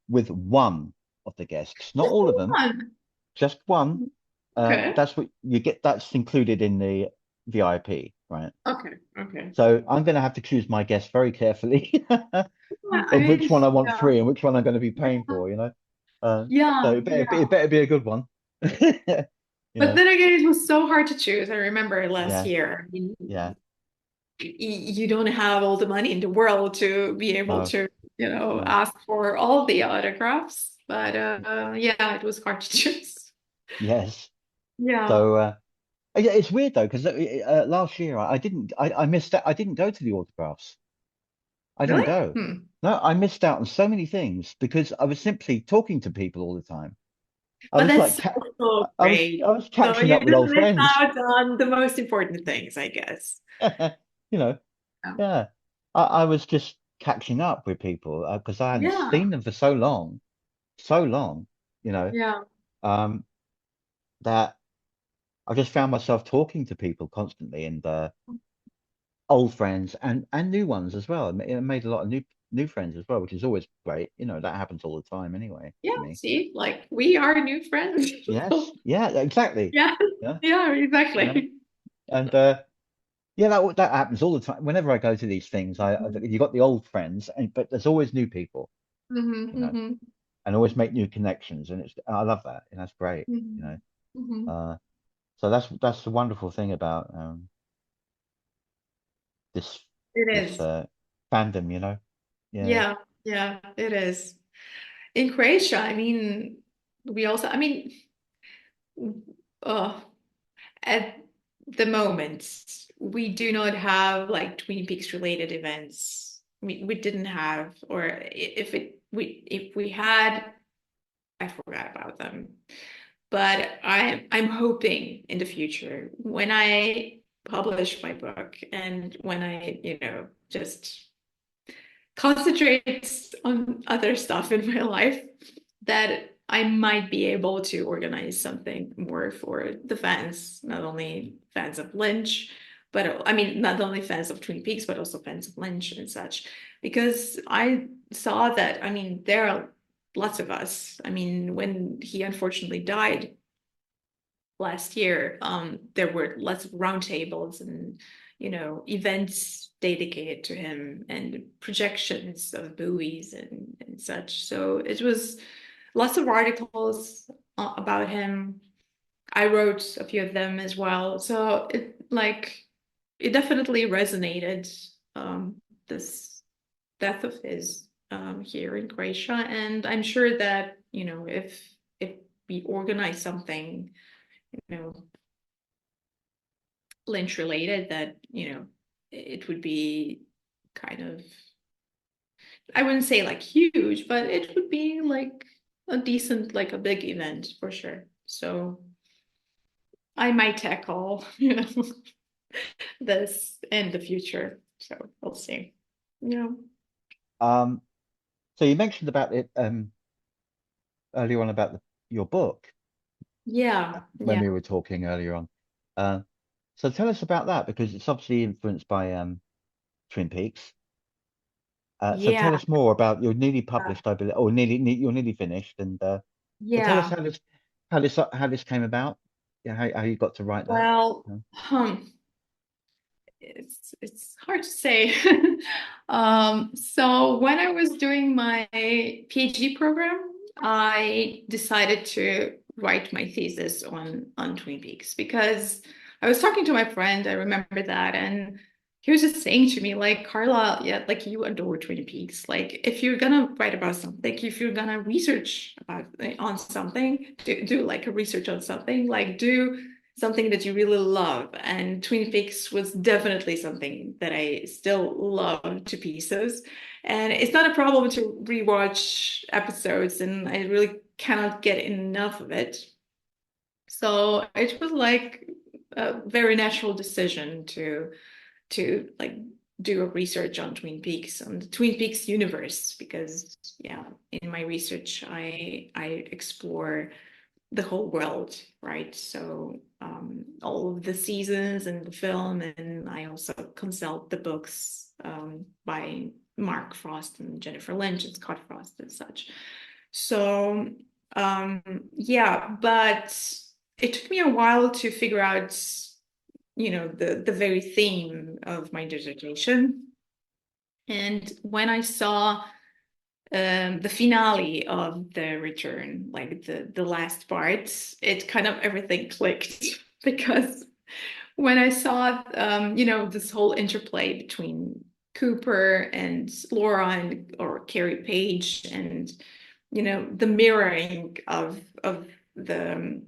with one of the guests, not
Just
all of them,
one.
just one.
Okay.
That's what you get. That's included in the VIP, right?
Okay. Okay.
So I'm going to have to choose my guests very carefully
Yeah, I
of which
mean,
one I want
yeah.
free and which one I'm going to be paying for. So
Yeah,
it
yeah.
better be a good one. You
But
know,
then again, it was so hard to choose. I remember last
yeah,
year. I mean,
yeah,
you don't have all the money in the world to be able
no,
to,
no,
ask for all the autographs. But yeah, it was hard to choose.
yes.
Yeah.
So yeah, it's weird though because last year I missed out. I didn't go to the autographs. I didn't
Really?
go.
Hmm.
No, I missed out on so many things because I was simply talking to people all the time. I
But
was
that's
like,
so, so great.
I was
So
catching
you
up with
just
old
miss
friends.
out on the most important things, I guess.
You know,
Yeah.
yeah. I was just catching up with people because I hadn't
Yeah.
seen them for so long, you know,
Yeah.
um, that I just found myself talking to people constantly and old friends and new ones as well. It made a lot of new friends as well, which is always great. That happens all the time anyway
Yeah,
to me.
see, like we are new friends.
Yes, yeah, exactly.
Yeah,
Yeah,
yeah,
you know,
exactly.
and yeah, that happens all the time. Whenever I go to these things, you got the old friends, but there's always new people,
Hmm.
you know,
Hmm.
and always make new connections, and I love that, and that's great, you
Hmm.
know.
Hmm.
Uh, so that's the wonderful thing about this
It
this
is.
fandom, Yeah.
Yeah, yeah, it is. In Croatia, I mean, we also, I mean, uh, at the moment, we do not have like Twin Peaks related events. We didn't have, or if we had, I forgot about them. But I'm hoping in the future when I publish my book and when I, just concentrate on other stuff in my life, that I might be able to organize something more for the fans, not only fans of Lynch, but I mean, not only fans of Twin Peaks, but also fans of Lynch and such. Because I saw that, I mean, there are lots of us. I mean, when he unfortunately died last year, there were lots of roundtables and events dedicated to him and projections of movies and such. So it was lots of articles about him. I wrote a few of them as well. So it definitely resonated, this death of his, here in Croatia. And I'm sure that, if we organize something, you know, Lynch related, that, it would be kind of, I wouldn't say like huge, but it would be like a decent, like a big event for sure. So I might tackle, this in the future. So we'll see. Yeah.
Um, so you mentioned about it earlier on about your book
Yeah.
when
Yeah.
we were talking earlier on. Uh, so tell us about that because it's obviously influenced by Twin Peaks. So
Yeah.
tell us more about you're nearly published, I believe, or you're nearly finished, and so tell us
Yeah.
how this came about. Yeah, how you got to write that.
Well,
Yeah.
it's hard to say. So when I was doing my PhD program, I decided to write my thesis on Twin Peaks because I was talking to my friend. I remember that, and he was just saying to me, like, Karla, yeah, like you adore Twin Peaks. Like, if you're gonna write about something, if you're gonna research about on something, do like a research on something, like do something that you really love. And Twin Peaks was definitely something that I still love to pieces. And it's not a problem to rewatch episodes, and I really cannot get enough of it. So it was like a very natural decision to like do a research on Twin Peaks, on the Twin Peaks universe, because yeah, in my research I explore the whole world, right? So all of the seasons and the film, and I also consult the books, by Mark Frost and Jennifer Lynch and Scott Frost and such. So um, yeah, but it took me a while to figure out, the very theme of my dissertation. And when I saw the finale of the return, like the last part, it kind of everything clicked because when I saw this whole interplay between Cooper and Laura and or Carrie Page, and the mirroring of the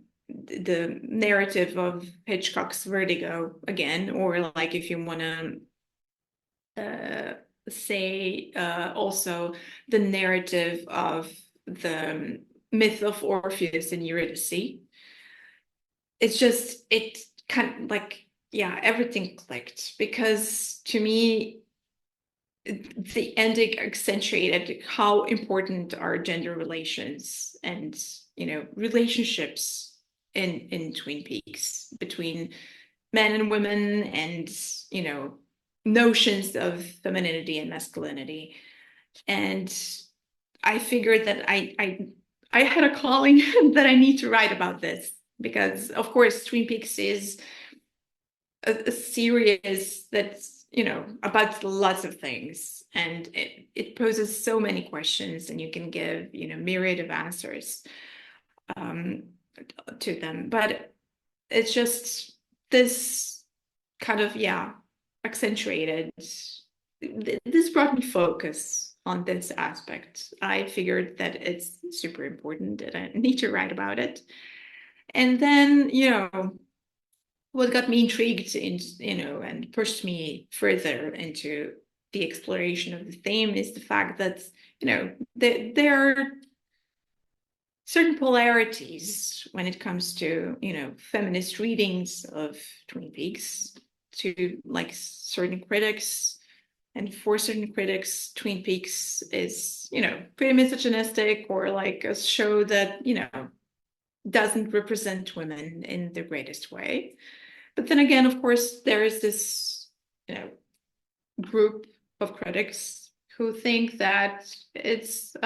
narrative of Hitchcock's Vertigo again, or like if you want to say also the narrative of the myth of Orpheus and Eurydice. It's just, it kind of like, yeah, everything clicked because to me, the ending accentuated how important are gender relations and, relationships in Twin Peaks between men and women and, notions of femininity and masculinity. And I figured that I had a calling that I need to write about this because, of course, Twin Peaks is a series that's, about lots of things, and it poses so many questions, and you can give, myriad of answers um, to them. But it's just this kind of, yeah, accentuated. This brought me focus on this aspect. I figured that it's super important and I need to write about it. And then, what got me intrigued in, and pushed me further into the exploration of the theme is the fact that, there are certain polarities when it comes to, feminist readings of Twin Peaks, to like certain critics. And for certain critics, Twin Peaks is, pretty misogynistic, or like a show that, doesn't represent women in the greatest way. But then again, of course, there is this, group of critics who think that it's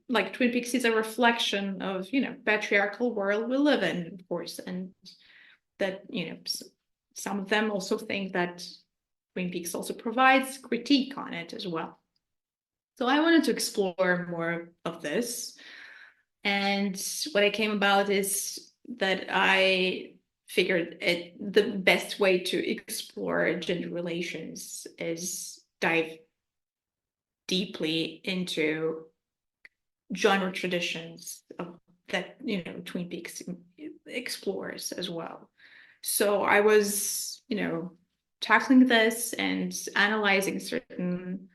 like Twin Peaks is a reflection of, patriarchal world we live in, of course, and that, some of them also think that Twin Peaks also provides critique on it as well. So I wanted to explore more of this. And what I came about is that I figured the best way to explore gender relations is dive deeply into genre traditions that, Twin Peaks explores as well. So I was, tackling this and analyzing certain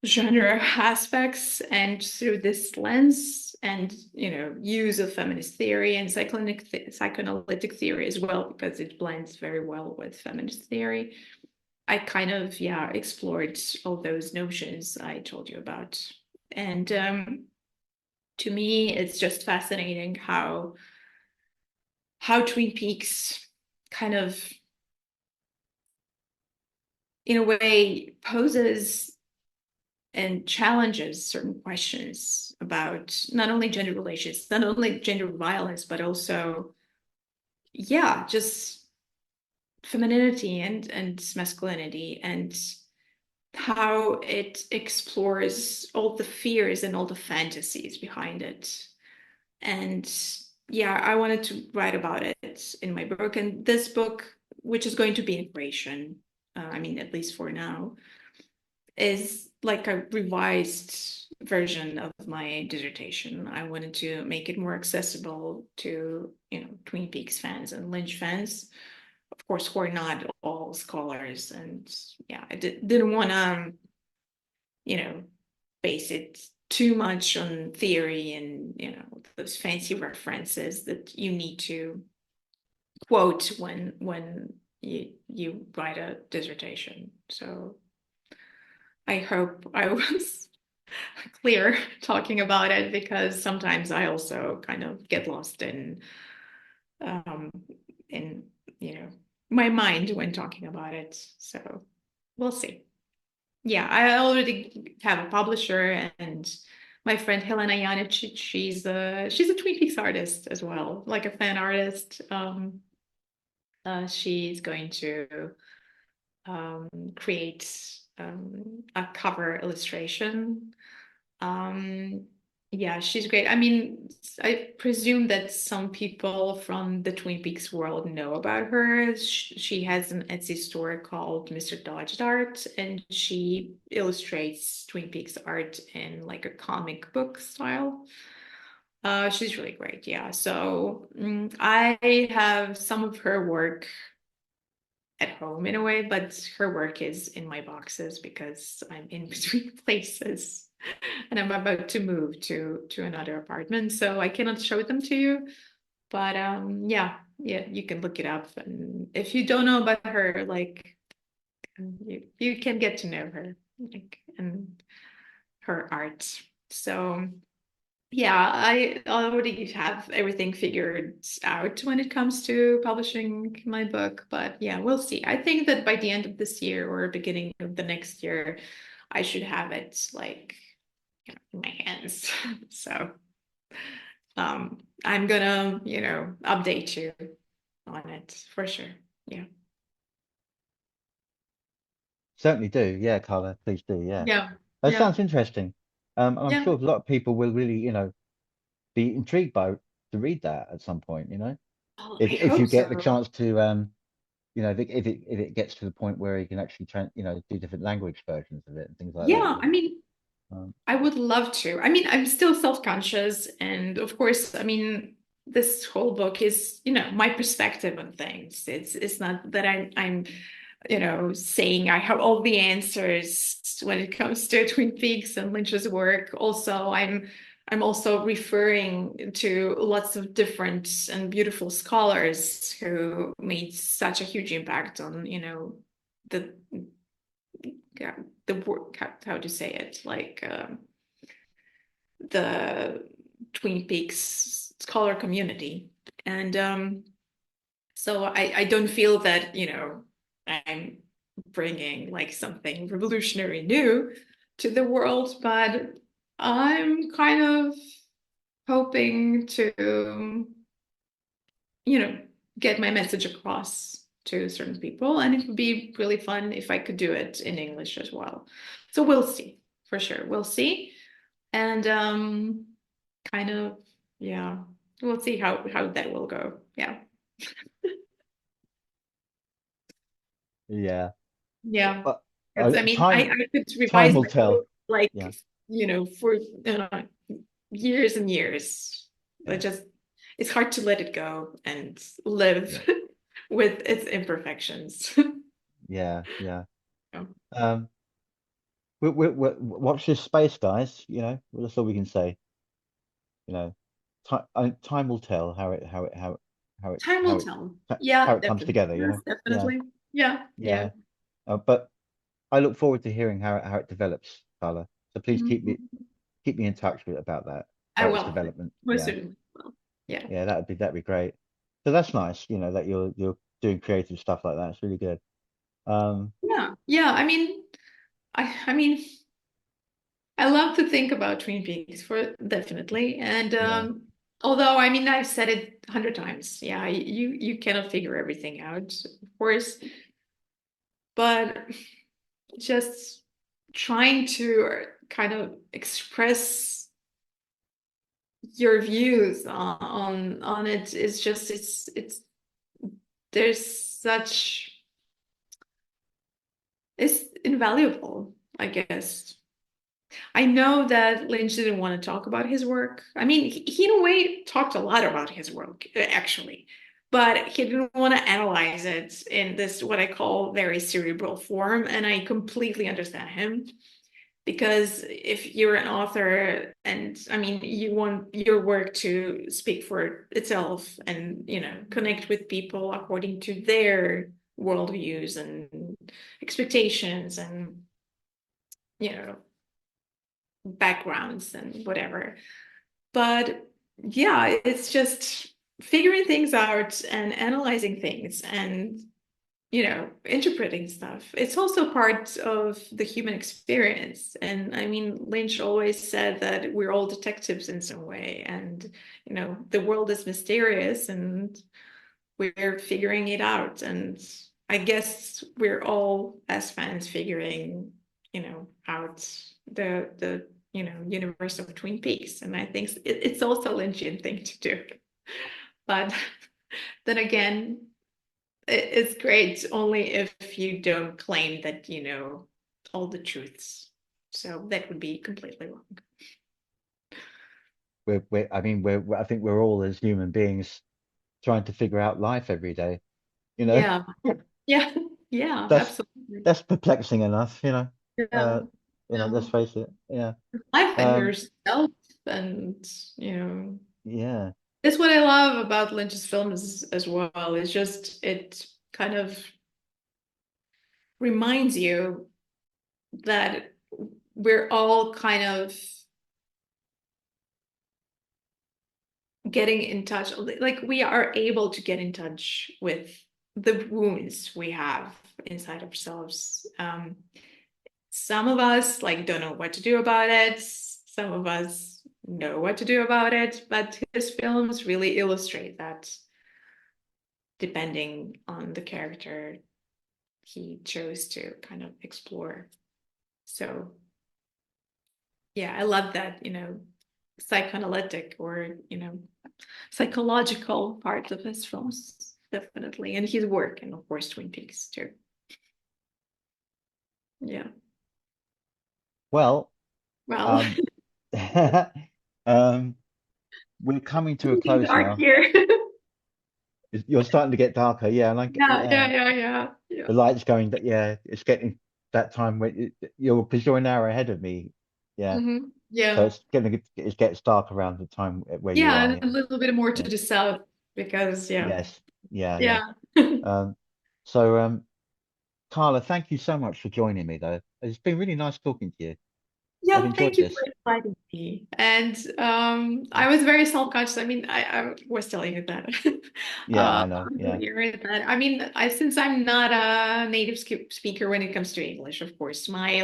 genre aspects, and through this lens and, use of feminist theory and psychoanalytic theory as well, because it blends very well with feminist theory. I kind of, yeah, explored all those notions I told you about. And to me, it's just fascinating how Twin Peaks kind of, in a way, poses and challenges certain questions about not only gender relations, not only gender violence, but also, yeah, just femininity and masculinity, and how it explores all the fears and all the fantasies behind it. And yeah, I wanted to write about it in my book. And this book, which is going to be in Croatian, I mean, at least for now, is like a revised version of my dissertation. I wanted to make it more accessible to, Twin Peaks fans and Lynch fans, of course, who are not all scholars. And yeah, I didn't want to, base it too much on theory and, those fancy references that you need to quote when you write a dissertation. So I hope I was clear talking about it, because sometimes I also kind of get lost um in, my mind when talking about it. So we'll see. Yeah, I already have a publisher, and my friend Helena Janic, she's a Twin Peaks artist as well, like a fan artist. She's going to create a cover illustration. Um, yeah, she's great. I mean, I presume that some people from the Twin Peaks world know about her. She has an Etsy store called Mr. Dodged Art, and she illustrates Twin Peaks art in like a comic book style. She's really great. Yeah. So I have some of her work at home in a way, but her work is in my boxes because I'm in between places and I'm about to move to another apartment, so I cannot show them to you. But yeah, you can look it up, and if you don't know about her, like you can get to know her, like, and her art. So yeah, I already have everything figured out when it comes to publishing my book, but yeah, we'll see. I think that by the end of this year or beginning of the next year, I should have it like, in my hands. So I'm gonna, update you on it for sure. Yeah.
Certainly do. Yeah, Carla, please do. Yeah.
Yeah.
That
Yeah.
sounds interesting. And I'm
Yeah.
sure a lot of people will really, be intrigued by to read that at some point,
Well, I
if you
hope
get the
so.
chance to, if it gets to the point where you can actually do different language versions of it and things like that.
Yeah, I mean,
Um,
I would love to. I mean, I'm still self-conscious, and of course, I mean, this whole book is, my perspective on things. It's not that I'm, saying I have all the answers when it comes to Twin Peaks and Lynch's work. Also, I'm also referring to lots of different and beautiful scholars who made such a huge impact on, the yeah, the work, how to say it, like the Twin Peaks scholar community. And so I don't feel that, I'm bringing like something revolutionary new to the world, but I'm kind of hoping to, you know, get my message across to certain people. And it would be really fun if I could do it in English as well. So we'll see, for sure. We'll see. And kind of, yeah, we'll see how that will go. Yeah.
yeah,
Yeah.
but
Because I mean, I could
time
revise
will
my book
tell.
like,
Yeah,
for years and years. But
yeah,
just it's hard to let it go and live
yeah,
with its imperfections.
yeah, yeah.
Yeah.
Um, watch this space, guys. Well, that's all we can say. You know, time will tell how it
Time
how
will
it
tell.
how
Yeah,
it comes
definitely.
together.
Yes,
Yeah,
definitely. Yeah, yeah.
yeah. But I look forward to hearing how it develops, Carla. So please
Mhm.
keep me in touch
I
about its
will.
development.
Most
Yeah,
certainly will. Yeah.
yeah, that'd be great. So that's nice, that you're doing creative stuff like that. It's really good. Um,
Yeah. Yeah. I mean, I love to think about Twin Peaks for definitely. And
yeah,
although I mean I've said it 100 times, yeah, you cannot figure everything out, of course, but just trying to kind of express your views on it is just it's there's such it's invaluable, I guess. I know that Lynch didn't want to talk about his work. I mean, he in a way talked a lot about his work, actually, but he didn't want to analyze it in this, what I call, very cerebral form. And I completely understand him because if you're an author and I mean, you want your work to speak for itself and, connect with people according to their worldviews and expectations and, you know, backgrounds and whatever. But yeah, it's just figuring things out and analyzing things and, interpreting stuff. It's also part of the human experience. And I mean, Lynch always said that we're all detectives in some way. And, the world is mysterious and we're figuring it out. And I guess we're all, as fans, figuring, out the universe of Twin Peaks. And I think it's also a Lynchian thing to do. But then again, it's great only if you don't claim that you know all the truths. So that would be completely wrong.
I mean, I think we're all as human beings trying to figure out life every day. You know,
Yeah, yeah, yeah,
that's
absolutely.
that's perplexing enough.
Yeah,
Uh, let's
yeah.
face it. Yeah.
Life and
Um,
yourself, and you know,
yeah.
that's what I love about Lynch's films as well. It's just it kind of reminds you that we're all kind of getting in touch, like we are able to get in touch with the wounds we have inside ourselves. some of us like don't know what to do about it. Some of us know what to do about it, but his films really illustrate that depending on the character he chose to kind of explore. So yeah, I love that, psychoanalytic or, psychological part of his films, definitely. And his work, and of course, Twin Peaks too. Yeah.
Well,
Well,
um, um, we're coming to a
getting
close
dark
now.
here.
You're starting to get darker, yeah, and
Yeah, yeah,
yeah,
yeah, yeah, yeah.
the light's going. Yeah, it's getting that time when because you're an hour ahead of me. Yeah, so
Yeah.
it gets dark around the time where you
Yeah,
are.
and
Yeah,
a little bit more to
yeah,
the south because yeah.
yes, yeah, yeah.
Yeah.
Um, so Karla, thank you so much for joining me, though. It's been really nice talking to you. I've
Yeah,
enjoyed
thank you for
this.
inviting me. And I was very self-conscious. I mean, I was telling you that.
Yeah, I know. Yeah,
Earlier that I mean, since I'm not a native speaker when it comes to English, of course, my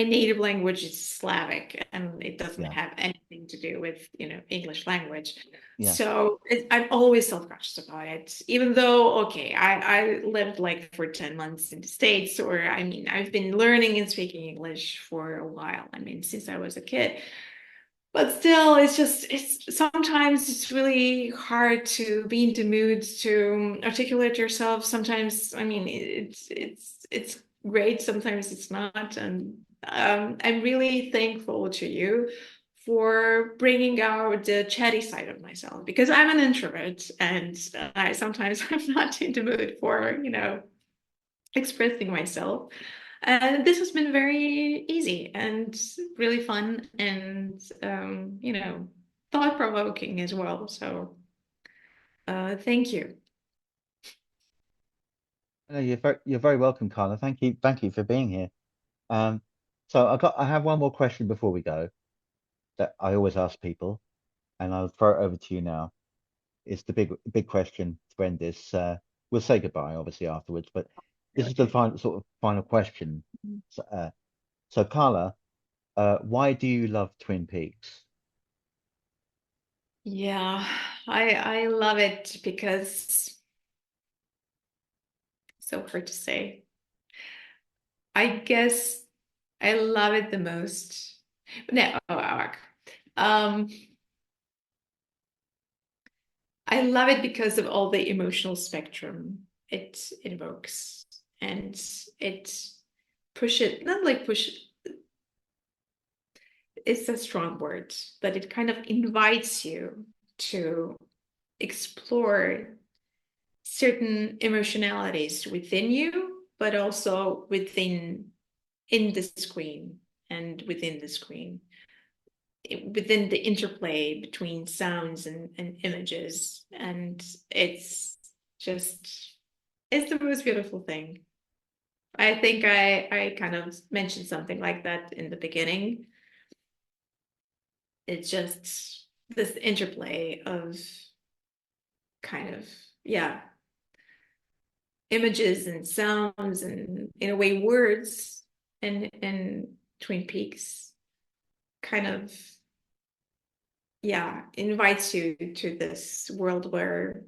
native language is Slavic, and it doesn't
yeah,
have anything to do with, English language.
yeah.
So I'm always self-conscious about it, even though, okay, I lived like for 10 months in the States, or I mean, I've been learning and speaking English for a while. I mean, since I was a kid. But still, it's sometimes it's really hard to be in the mood to articulate yourself. Sometimes, I mean, it's great. Sometimes it's not. And I'm really thankful to you for bringing out the chatty side of myself because I'm an introvert and I sometimes I'm not in the mood for, expressing myself. And this has been very easy and really fun and, thought provoking as well. So, thank you.
No, you're very welcome, Karla. Thank you for being here. Um, so I have one more question before we go that I always ask people, and I'll throw it over to you now. It's the big question to end this. We'll say goodbye, obviously, afterwards, but this is the
Okay.
final question. So Karla, why do you love Twin Peaks?
Yeah, I love it because so hard to say. I guess I love it the most. No, um, I love it because of all the emotional spectrum it invokes, and it push it not like push it's a strong word, but it kind of invites you to explore certain emotionalities within you, but also in the screen and within the screen, within the interplay between sounds and images. And it's just, it's the most beautiful thing. I think I kind of mentioned something like that in the beginning. It's just this interplay of kind of, yeah, images and sounds and in a way words and Twin Peaks kind of, yeah, invites you to this world where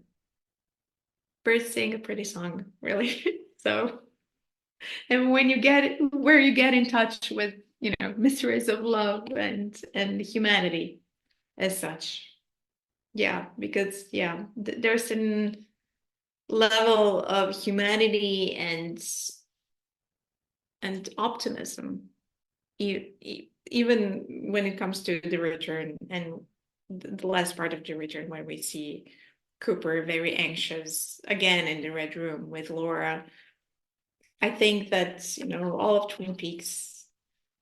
birds sing a pretty song, really. So, and when you get where you get in touch with, mysteries of love and humanity as such. Yeah, because yeah, there's an level of humanity and optimism, even when it comes to the return and the last part of the return, when we see Cooper very anxious again in the red room with Laura. I think that all of Twin Peaks,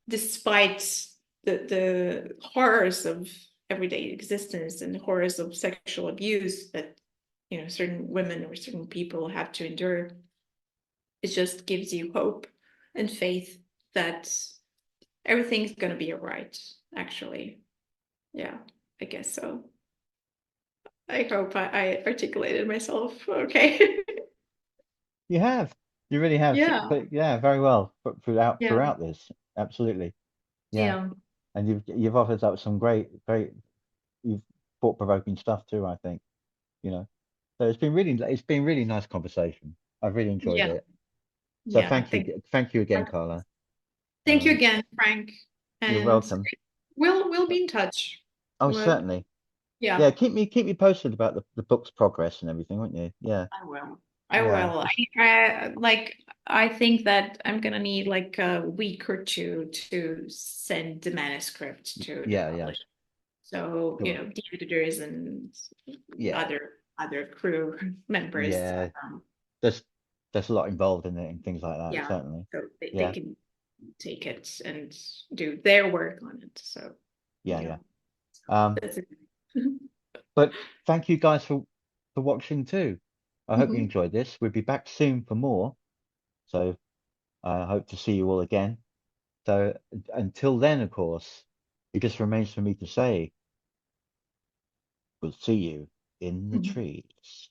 despite the horrors of everyday existence and the horrors of sexual abuse that certain women or certain people have to endure, it just gives you hope and faith that everything's gonna be all right, actually. Yeah, I guess so. I hope I articulated myself okay.
You have. You really have,
Yeah,
but yeah, very well
yeah,
throughout this. Absolutely. Yeah.
yeah,
And you've offered up some great you've thought provoking stuff too, I think, you know. So it's been really nice conversation. I've really enjoyed
yeah,
it. So
yeah.
thank you again, Carla.
Thank you
Um,
again, Frank.
you're
And
welcome.
we'll be in touch.
Oh,
But
certainly.
yeah,
Yeah, keep me posted about the book's progress and everything, won't you? Yeah,
I will. I
yeah,
will.
just
I think that I'm gonna need like a week or two to send the manuscript to the
yeah,
publisher. So,
sure.
the editors and
Yeah,
other crew members,
yeah. There's there's a lot involved in it and things like that,
yeah,
certainly.
so they
Yeah,
can take it and do their work on it. So,
yeah,
yeah,
yeah. Um,
that's it.
but thank you guys for watching too. I hope you
Mhm.
enjoyed this. We'll be back soon for more. So I hope to see you all again. So until then, of course, it just remains for me to say, we'll see you in the
Mhm.
trees.